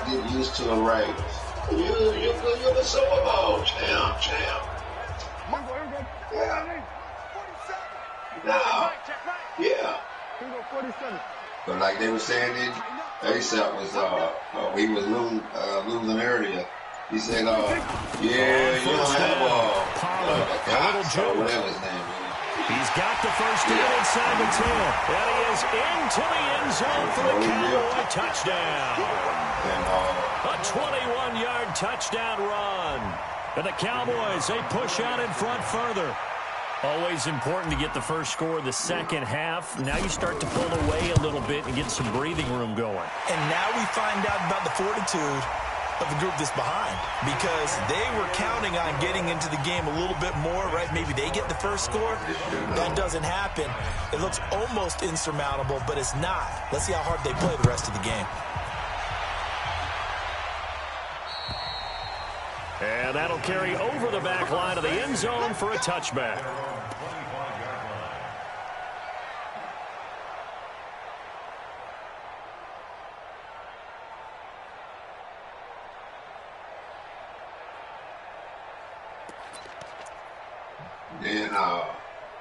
to get used to the Raiders. You're the Super Bowl champ. Yeah. Now, yeah. But like they were saying, ASAP was he was losing earlier. He said, you don't have a little joke. Whatever his name is. He's got the first down inside the 10. And he is into the end zone for the Cowboy touchdown. A 21-yard touchdown run. And the Cowboys, they push out in front further. Always important to get the first score of the second half. Now you start to pull away a little bit and get some breathing room going. And now we find out about the fortitude of the group that's behind, because they were counting on getting into the game a little bit more, right? Maybe they get the first score. That doesn't happen. It looks almost insurmountable, but it's not. Let's see how hard they play the rest of the game. And that'll carry over the back line of the end zone for a touchback.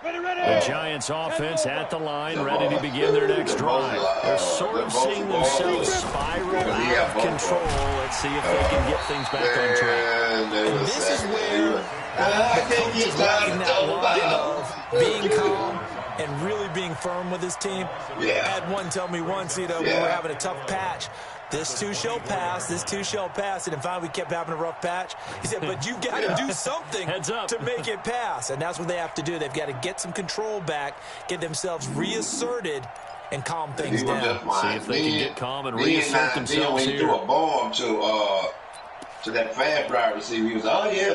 The Giants offense at the line, ready to begin their next drive. They're sort of seeing themselves spiral out of control. Let's see if they can get things back on track. And this is where the coach is walking that line of being calm and really being firm with his team. I had one tell me once, when we were having a tough patch, this too shall pass, this too shall pass. And finally, we kept having a rough patch. He said, but you've got to do something to make it pass. And that's what they have to do. They've got to get some control back, get themselves reasserted, and calm things down. See if they can get calm and reassert themselves here. He threw a bomb to that fast wide receiver. He was,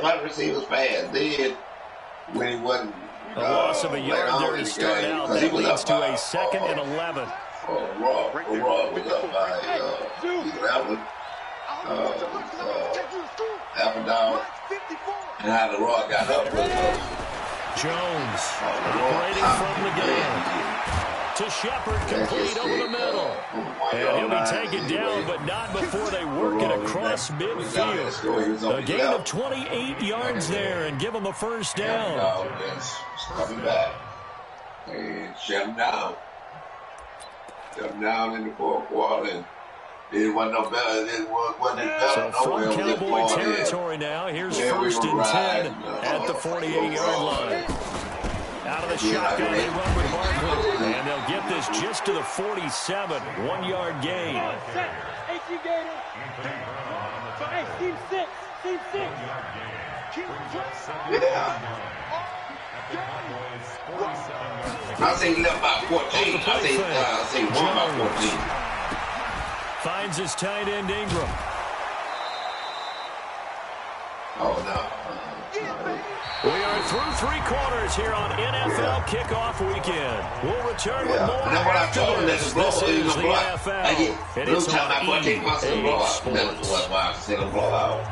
my receiver's fast. Then, when he wasn't, a loss of a yard there to start out. That leads to a 2nd and 11. Rob was up by 11. Half a dog. And how the Raw got up with Jones operating from the gun. To Shepard, complete over the middle. And he'll be taken down, but not before they work it across midfield. A gain of 28 yards there and give them a first down. Coming back. And shut him down. Shut him down in the fourth quarter. And it wasn't no better. It wasn't better. So from Cowboy territory now, here's first and 10 at the 48-yard line. Out of the shotgun, they run with Barkley. And they'll get this just to the 47, 1-yard gain. Yeah. I say left by 14. I say one by 14. Finds his tight end Ingram. Oh, no. We are through 3 quarters here on NFL Kickoff Weekend. We'll return with more after this. This is the NFL. And it's on EA Sports. That's why I said a blowout.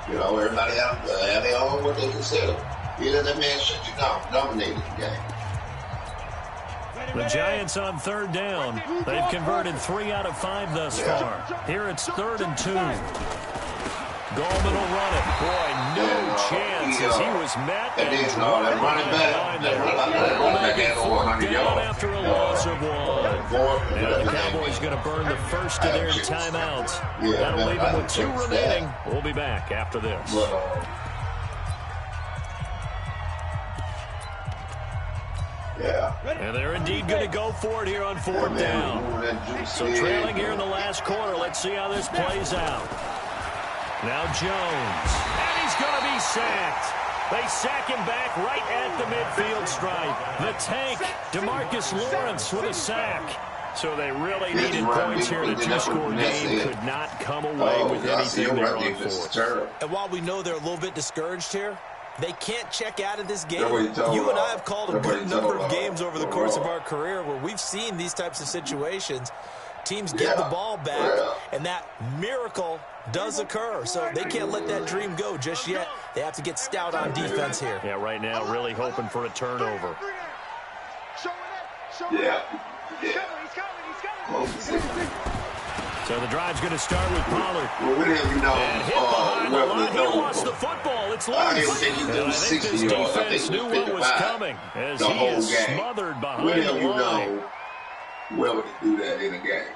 You know, everybody have their own what they consider. You let that man shut you down, dominated the game. The Giants on 3rd down. They've converted 3 out of 5 thus far. Here it's 3rd and 2. Goldman will run it. Boy, no chance as he was met. That running back. That running back had over 100 yards. After a loss of 1. Now the Cowboys going to burn the first of their timeouts. That'll leave them with 2 remaining. We'll be back after this. And they're indeed going to go for it here on 4th down. So trailing here in the last quarter. Let's see how this plays out. Now Jones. And he's going to be sacked. They sack him back right at the midfield stripe. The tank, DeMarcus Lawrence with a sack. So they really needed points here in a 2-score game. Could not come away with anything there on 4th. And while we know they're a little bit discouraged here, they can't check out of this game. You and I have called a good number of games over the course of our career where we've seen these types of situations. Teams get the ball back, and that miracle does occur. So they can't let that dream go just yet. They have to get stout on defense here. Yeah, right now really hoping for a turnover. So the drive's going to start with Pollard. Well, and hit behind the line. He lost the football. It's loose. And I think this defense knew what was coming as he is smothered behind the line. Whoever can do that in a game.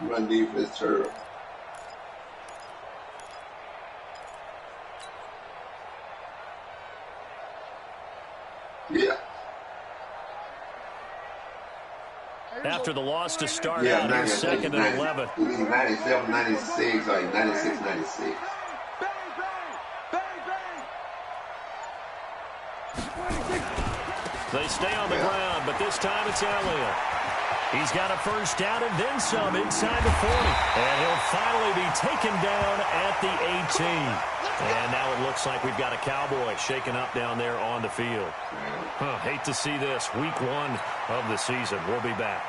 Run defense terrible. Yeah. After the loss to start out, here's 2nd and 11. 97, 96, like 96, 96. They stay on the ground, but this time it's Elliott. He's got a first down and then some inside the 40. And he'll finally be taken down at the 18. And now it looks like we've got a Cowboy shaken up down there on the field. Hate to see this. Week 1 of the season. We'll be back.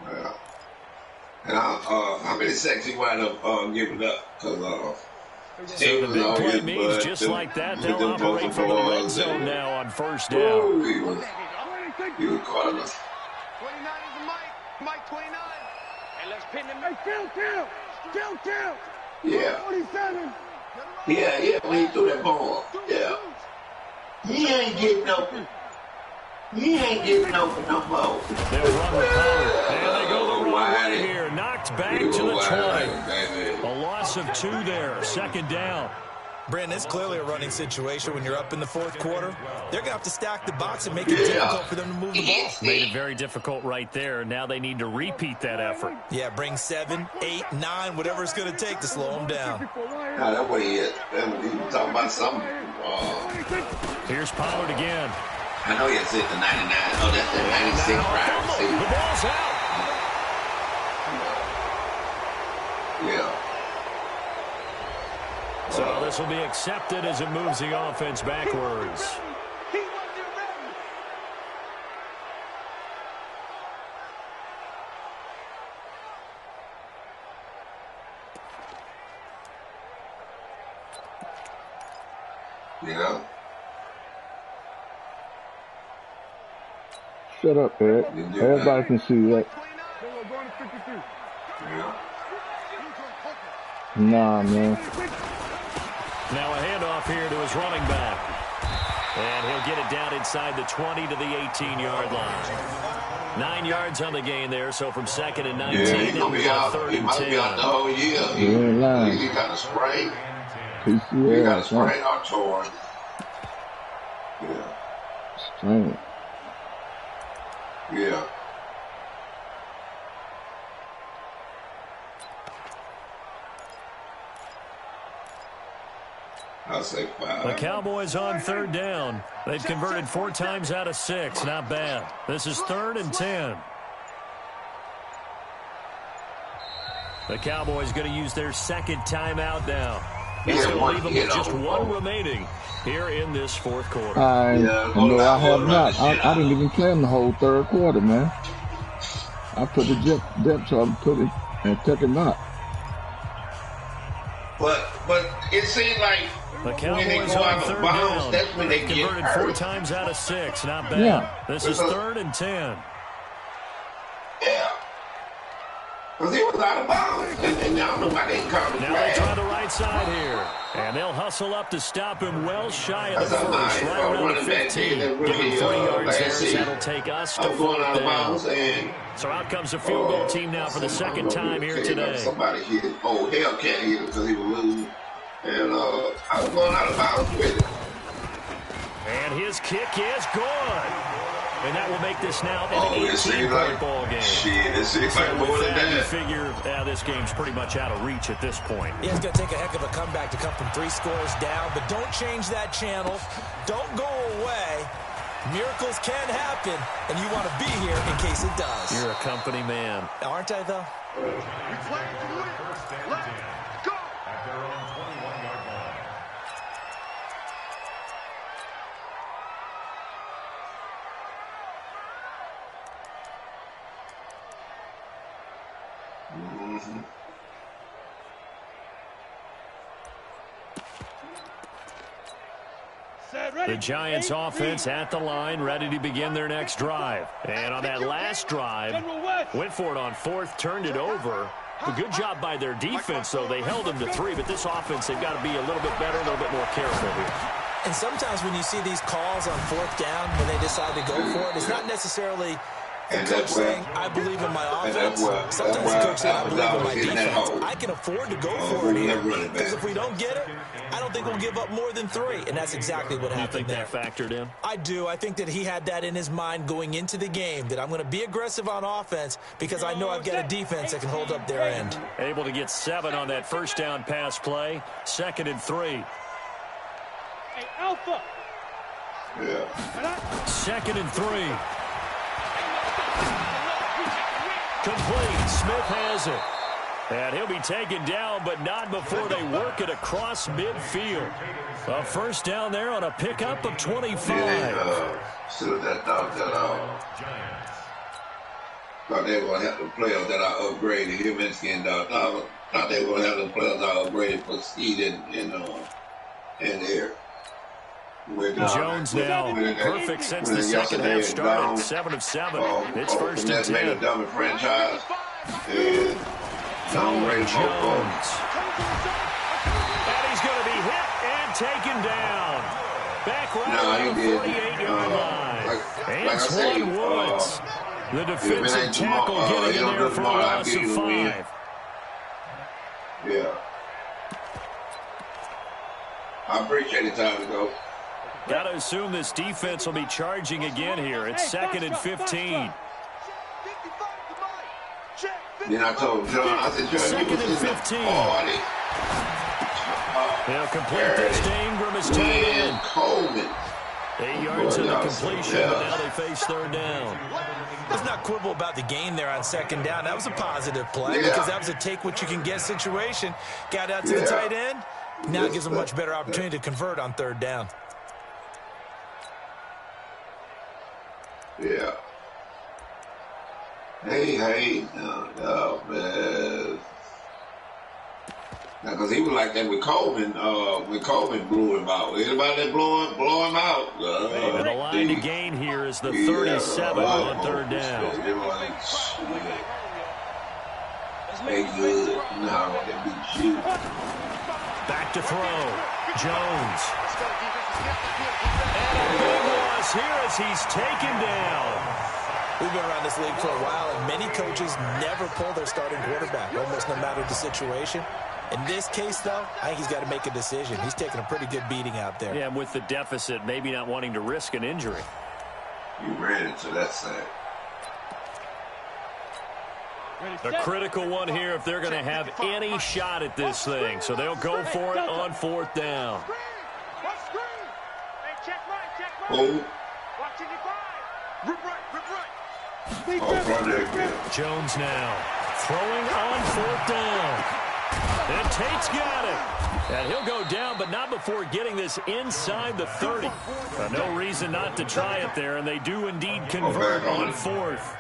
Well, and how many sacks he wind up giving up? Because so the big play means just like that, they'll operate from the red zone now on first down. He was caught us. 29 is Mike 29. And let's pin him. Hey, kill. Yeah. 47. Yeah, when he threw that ball. Yeah. He ain't getting open. He ain't getting open no more. They'll run the Pollard. And they go the wrong way here. Knocked back to the 20. A loss of 2 there. 2nd down. Brandon, it's clearly a running situation when you're up in the 4th quarter. They're going to have to stack the box and make it difficult for them to move the ball. Made it very difficult right there. Now they need to repeat that effort. Yeah, bring 7, 8, 9, whatever it's going to take to slow them down. No, that's what he is. He was talking about something. Here's Pollard again. I know you said the 99. Oh, that's the 96 round. The ball's out. Yeah. So this will be accepted as it moves the offense backwards. You know? Shut up, Ed. Everybody can see that. Yeah. Nah, man. Now a handoff here to his running back. And he'll get it down inside the 20 to the 18-yard line. 9 yards on the gain there, so from 2nd and 19, yeah, he's gonna be out. He might be out the whole year. He got a sprain. He got a sprain or torn. Yeah. Sprain. Yeah. I'll say 5. The Cowboys on 3rd down. They've converted 4 times out of 6. Not bad. This is 3rd and 10. The Cowboys going to use their 2nd timeout now. It's going to leave them with just 1 remaining here in this 4th quarter. No, I have not. I didn't even play him the whole 3rd quarter, man. I put the depth chart and put it and took him out. But it seemed like the Cowboys when they go out of bounds, that's when they get converted hurt. 4 times out of 6. Not bad. Yeah. This is 3rd and 10. Yeah. Because he was out of bounds. And I don't know why they didn't call the Now they try the right side here. And they'll hustle up to stop him well shy of the first. Right around the 15. Give him 3 yards there. So that'll take us to 4th down. So out comes the field goal team now for the 2nd time here today. Somebody hit it. Oh, hell can't hit it because he was losing. And I was going out of bounds with it. And his kick is good. And that will make this now an 18-point ball game. Shit, it seems like more than that. You figure this game's pretty much out of reach at this point. Yeah, it's going to take a heck of a comeback to come from 3 scores down, but don't change that channel. Don't go away. Miracles can happen, and you want to be here in case it does. You're a company man. Aren't I, though? Let's go. At their own 21-yard line. The Giants offense at the line, ready to begin their next drive. And on that last drive, went for it on 4th, turned it over. A good job by their defense, though. They held them to 3, but this offense, they've got to be a little bit better, a little bit more careful here. And sometimes when you see these calls on 4th down, when they decide to go for it, it's not necessarily the coach saying, I believe in my offense. Sometimes the coach saying, I believe in my defense. I can afford to go for it here, because if we don't get it, I don't think we'll give up more than 3, and that's exactly what happened there. You think that factored in? I do. I think that he had that in his mind going into the game, that I'm going to be aggressive on offense because I know I've got a defense that can hold up their end. Able to get 7 on that 1st down pass play. 2nd and 3. Hey, Alpha. Yeah. 2nd and 3. Complete. Smith has it. And he'll be taken down, but not before they work it across midfield. A 1st down there on a pickup of 25. Should have thought they were going to have the players that are upgraded. Him and Skin Dog. Thought they were going to have the players that are upgraded for speed in there. Jones now perfect since the 2nd half started. 7 of 7. It's 1st and 10. Made a dummy franchise. And Jones. And he's going to be hit and taken down. Back right on the 48-yard line. Antoine Woods. The defensive tackle getting in there for a loss of 5. Yeah. I appreciate the time to go. Got to assume this defense will be charging again here. It's 2nd and 15. Then I told John, I said, John, 2nd and 15. They'll complete this to Ingram as tight end. Coleman. 8 yards in the completion, but now they face 3rd down. Let's not quibble about the gain there on 2nd down. That was a positive play because that was a take-what-you-can-get situation. Got out to the tight end. Now it gives them a much better opportunity to convert on 3rd down. Yeah. Hey, man. Because he was like that with Coleman. When Coleman blew him out. Anybody that blow him out. And the line to gain here is the 37 on third down. They good. No, they beat you. Back to throw. Jones. And a big loss here as he's taken down. We've been around this league for a while, and many coaches never pull their starting quarterback, almost no matter the situation. In this case, though, I think he's got to make a decision. He's taking a pretty good beating out there. Yeah, and with the deficit, maybe not wanting to risk an injury. You ran into that sack. A critical one here if they're going to have any shot at this thing. So they'll go for it on fourth down. Oh. Jones now throwing on fourth down. And Tate's got it. And he'll go down, but not before getting this inside the 30. No reason not to try it there, and they do indeed convert on fourth.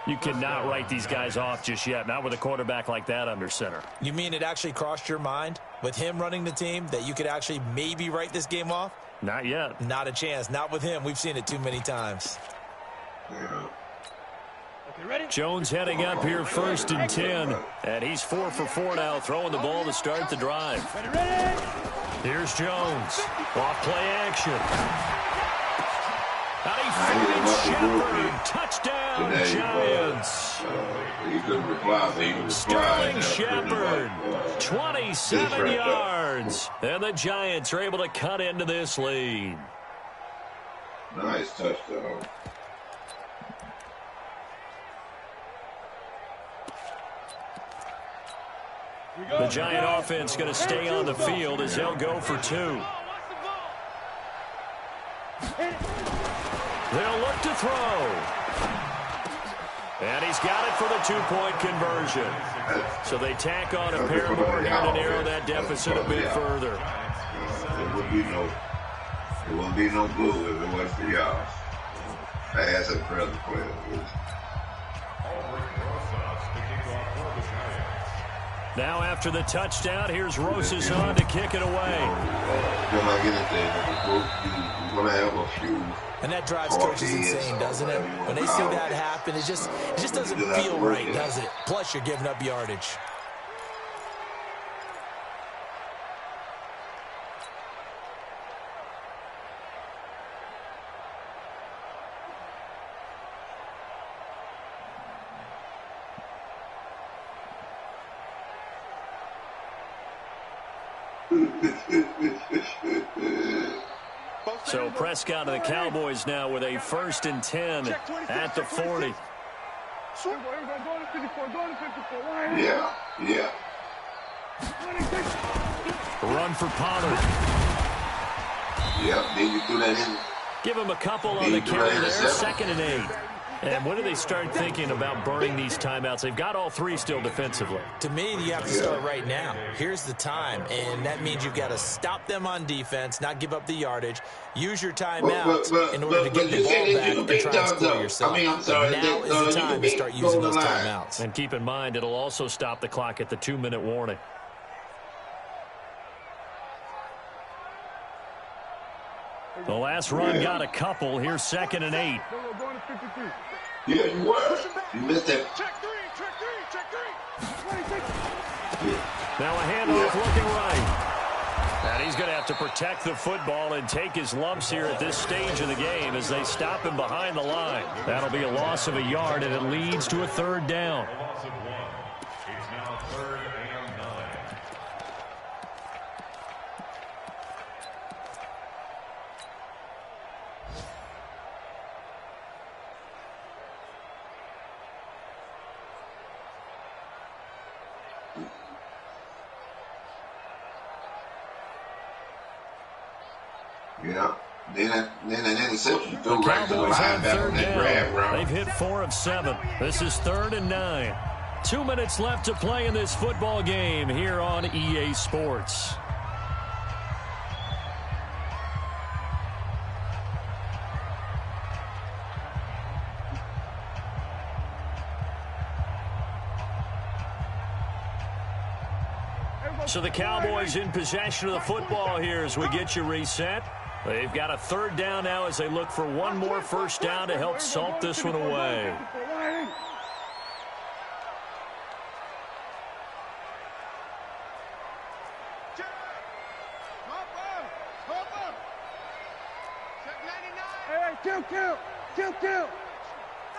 You cannot write these guys off just yet, not with a quarterback like that under center. You mean it actually crossed your mind with him running the team that you could actually maybe write this game off? Not yet. Not a chance. Not with him. We've seen it too many times. Yeah. Jones heading up here first and 10. And he's 4 for 4 now, throwing the ball to start the drive. Here's Jones. Off play action. Shepard. Touchdown, Giants. He couldn't reply. Sterling Shepard. 27 yards. And the Giants are able to cut into this lead. Nice touchdown. The Giant offense going to stay on the field as they'll go for 2. They'll look to throw. And he's got it for the 2-point conversion. So they tack on a pair more here to narrow that deficit a bit further. It wouldn't be no blue if it wasn't for y'all. Pass and present players. Now after the touchdown, here's Rosas on to kick it away. And that drives coaches insane, doesn't it? When they see that happen, it just doesn't feel right, does it? Plus, you're giving up yardage. So Prescott and the Cowboys now with a 1st and 10 at the 40. Yeah. Run for Pollard. Yep, then you threw that in. Give him a couple on the carry there, 2nd and 8. And when do they start thinking about burning these timeouts? They've got all 3 still defensively. To me, you have to start right now. Here's the time, and that means you've got to stop them on defense, not give up the yardage. Use your timeouts in order to get the ball back and try and score yourself. I'm sorry. Now is the time to start using those timeouts. And keep in mind, it'll also stop the clock at the 2-minute warning. The last run got a couple. Here's 2nd and 8. Yeah, you were. You missed that. Now a handoff looking right. And he's going to have to protect the football and take his lumps here at this stage of the game as they stop him behind the line. That'll be a loss of a yard, and it leads to a 3rd down. It's now 3rd and 9. Yeah. Then an interception threw The right to the Cowboys on linebacker 3rd and that grab down. route. They've hit 4 of 7. This is 3rd and 9. 2 minutes left to play in this football game here on EA Sports. So the Cowboys in possession of the football here as we get you reset. They've got a third down now as they look for one more first down to help salt this one away. Kill.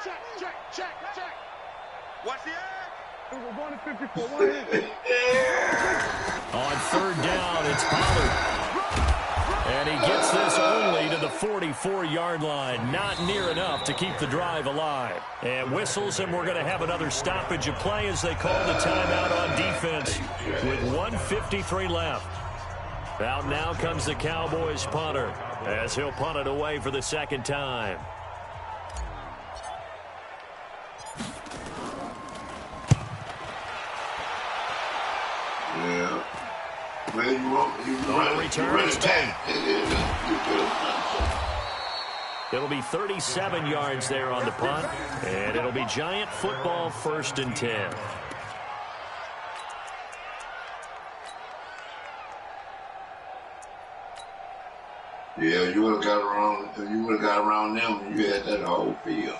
Check. Watch the edge. 154, On third down, it's Pollard. And he gets this only to the 44-yard line. Not near enough to keep the drive alive. And whistles, and we're going to have another stoppage of play as they call the timeout on defense with 1:53 left. Out now comes the Cowboys punter as he'll punt it away for the second time. Yeah. Well, you return is back. It'll be 37 yards there on the punt, and it'll be Giant football 1st and 10. Yeah, you would have got around. If you would have got around them, you had that whole field.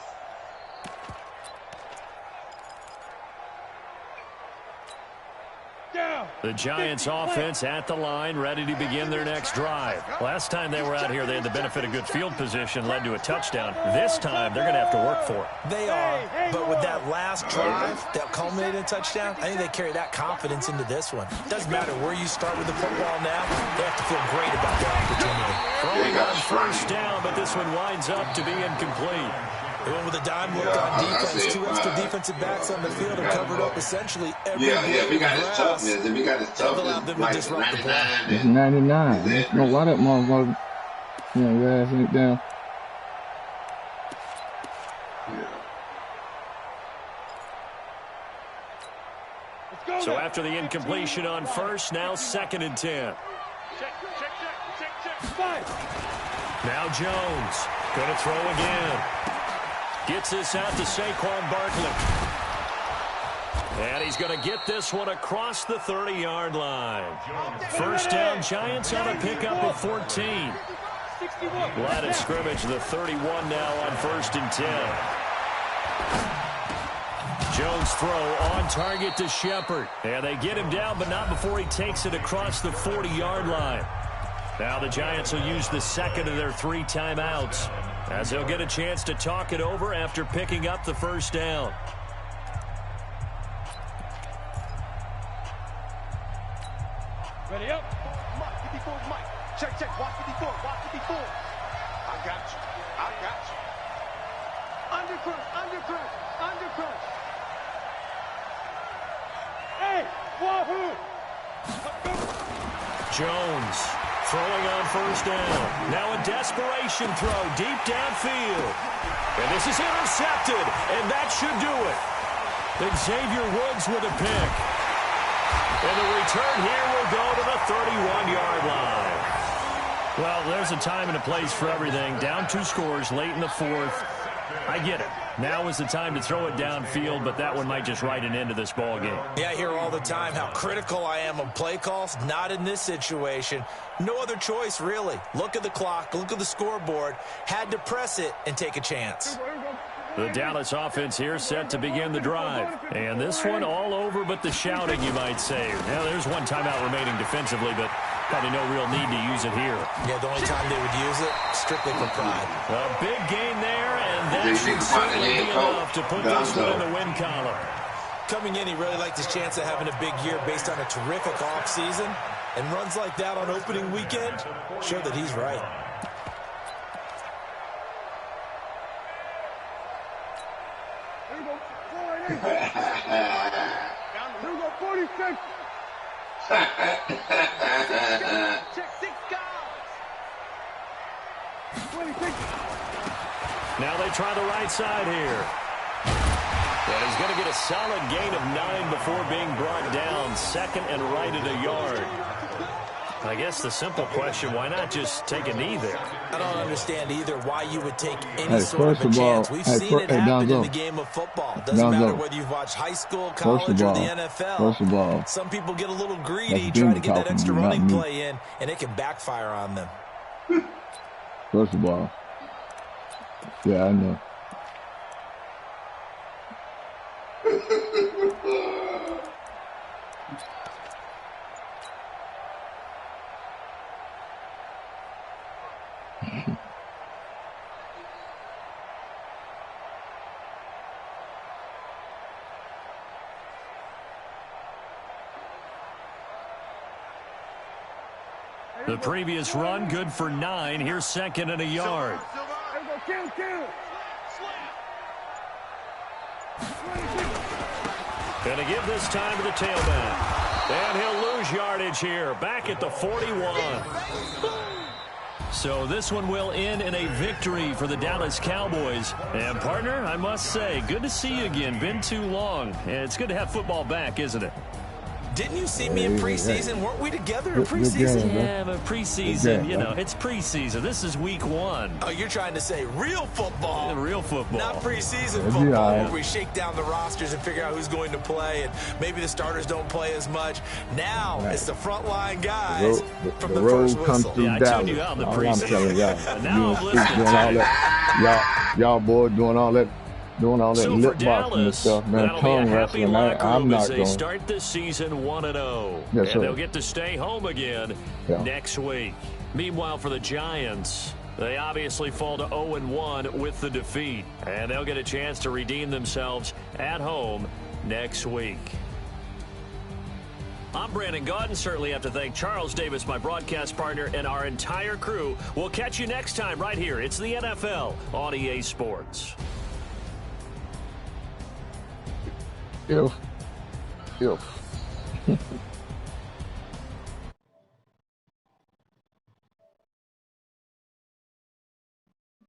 The Giants offense at the line, ready to begin their next drive. Last time they were out here, they had the benefit of good field position, led to a touchdown. This time, they're going to have to work for it. They are, but with that last drive that culminated in a touchdown, I think they carry that confidence into this one. Doesn't matter where you start with the football now, they have to feel great about their opportunity. Throwing on first down, but this one winds up to be incomplete. They went with a dime look on defense. 2 extra defensive backs on the field have covered up essentially every we got his toughness. If we got his allowed them to like disrupt the play. 99. It's 99. There's no why that motherfucker, your ass ain't down. So after the incompletion on first, now 2nd and 10. Now Jones going to throw again. Gets this out to Saquon Barkley. And he's going to get this one across the 30-yard line. First down, Giants on a pickup of 14. Line of scrimmage, the 31 now on 1st and 10. Jones throw on target to Shepard. And they get him down, but not before he takes it across the 40-yard line. Now the Giants will use the second of their 3 timeouts as they'll get a chance to talk it over after picking up the first down. Ready up. Mike, 54 is Mike. Check. Watch 54. I got you. Undercrush. Hey, wahoo. Jones throwing on first down. Now a desperation throw deep downfield. And this is intercepted, and that should do it. Xavier Woods with a pick. And the return here will go to the 31-yard line. Well, there's a time and a place for everything. Down 2 scores late in the 4th. I get it. Now is the time to throw it downfield, but that one might just write an end to this ball game. Yeah, I hear all the time how critical I am of play calls. Not in this situation. No other choice, really. Look at the clock. Look at the scoreboard. Had to press it and take a chance. The Dallas offense here set to begin the drive. And this one all over but the shouting, you might say. Now, there's one timeout remaining defensively, but probably no real need to use it here. Yeah, the only time they would use it, strictly for pride. A big gain there, and that should certainly be enough to put this one in the win column. Coming in, he really liked his chance of having a big year based on a terrific offseason. And runs like that on opening weekend show that he's right. Here we go, 46. Check 6 guys. 26. Now they try the right side here. And he's going to get a solid gain of 9 before being brought down. 2nd and right at a yard. I guess the simple question, why not just take a knee there? I don't understand either why you would take any Hey, sort of a chance. We've seen it happen in the game of football. Doesn't matter whether you've watched high school, college, or the NFL. First of all, some people get a little greedy, try to get that extra running play in, and it can backfire on them. First of all, yeah, I know. The previous run, good for 9. Here's second and a yard. Gonna give this time to the tailback. And he'll lose yardage here. Back at the 41. So this one will end in a victory for the Dallas Cowboys. And, partner, I must say, good to see you again. Been too long. And it's good to have football back, isn't it? Didn't you see me in preseason? Weren't we together in preseason? Yeah, but preseason, you know, it's preseason. This is week 1. Oh, you're trying to say real football. Yeah, real football. Not preseason football, where we shake down the rosters and figure out who's going to play, and maybe the starters don't play as much. Now it's the frontline guys from the first whistle. Yeah, I tuned you out in the preseason. I'm telling y'all. Now I'm listening. Y'all boys doing all that. Doing all that lip boxing and stuff, man. Tongue wrestling. I'm not going. They start this season 1-0. Yes, and they'll get to stay home again next week. Meanwhile, for the Giants, they obviously fall to 0-1 with the defeat. And they'll get a chance to redeem themselves at home next week. I'm Brandon Gaudin. Certainly have to thank Charles Davis, my broadcast partner, and our entire crew. We'll catch you next time right here. It's the NFL on EA Sports. If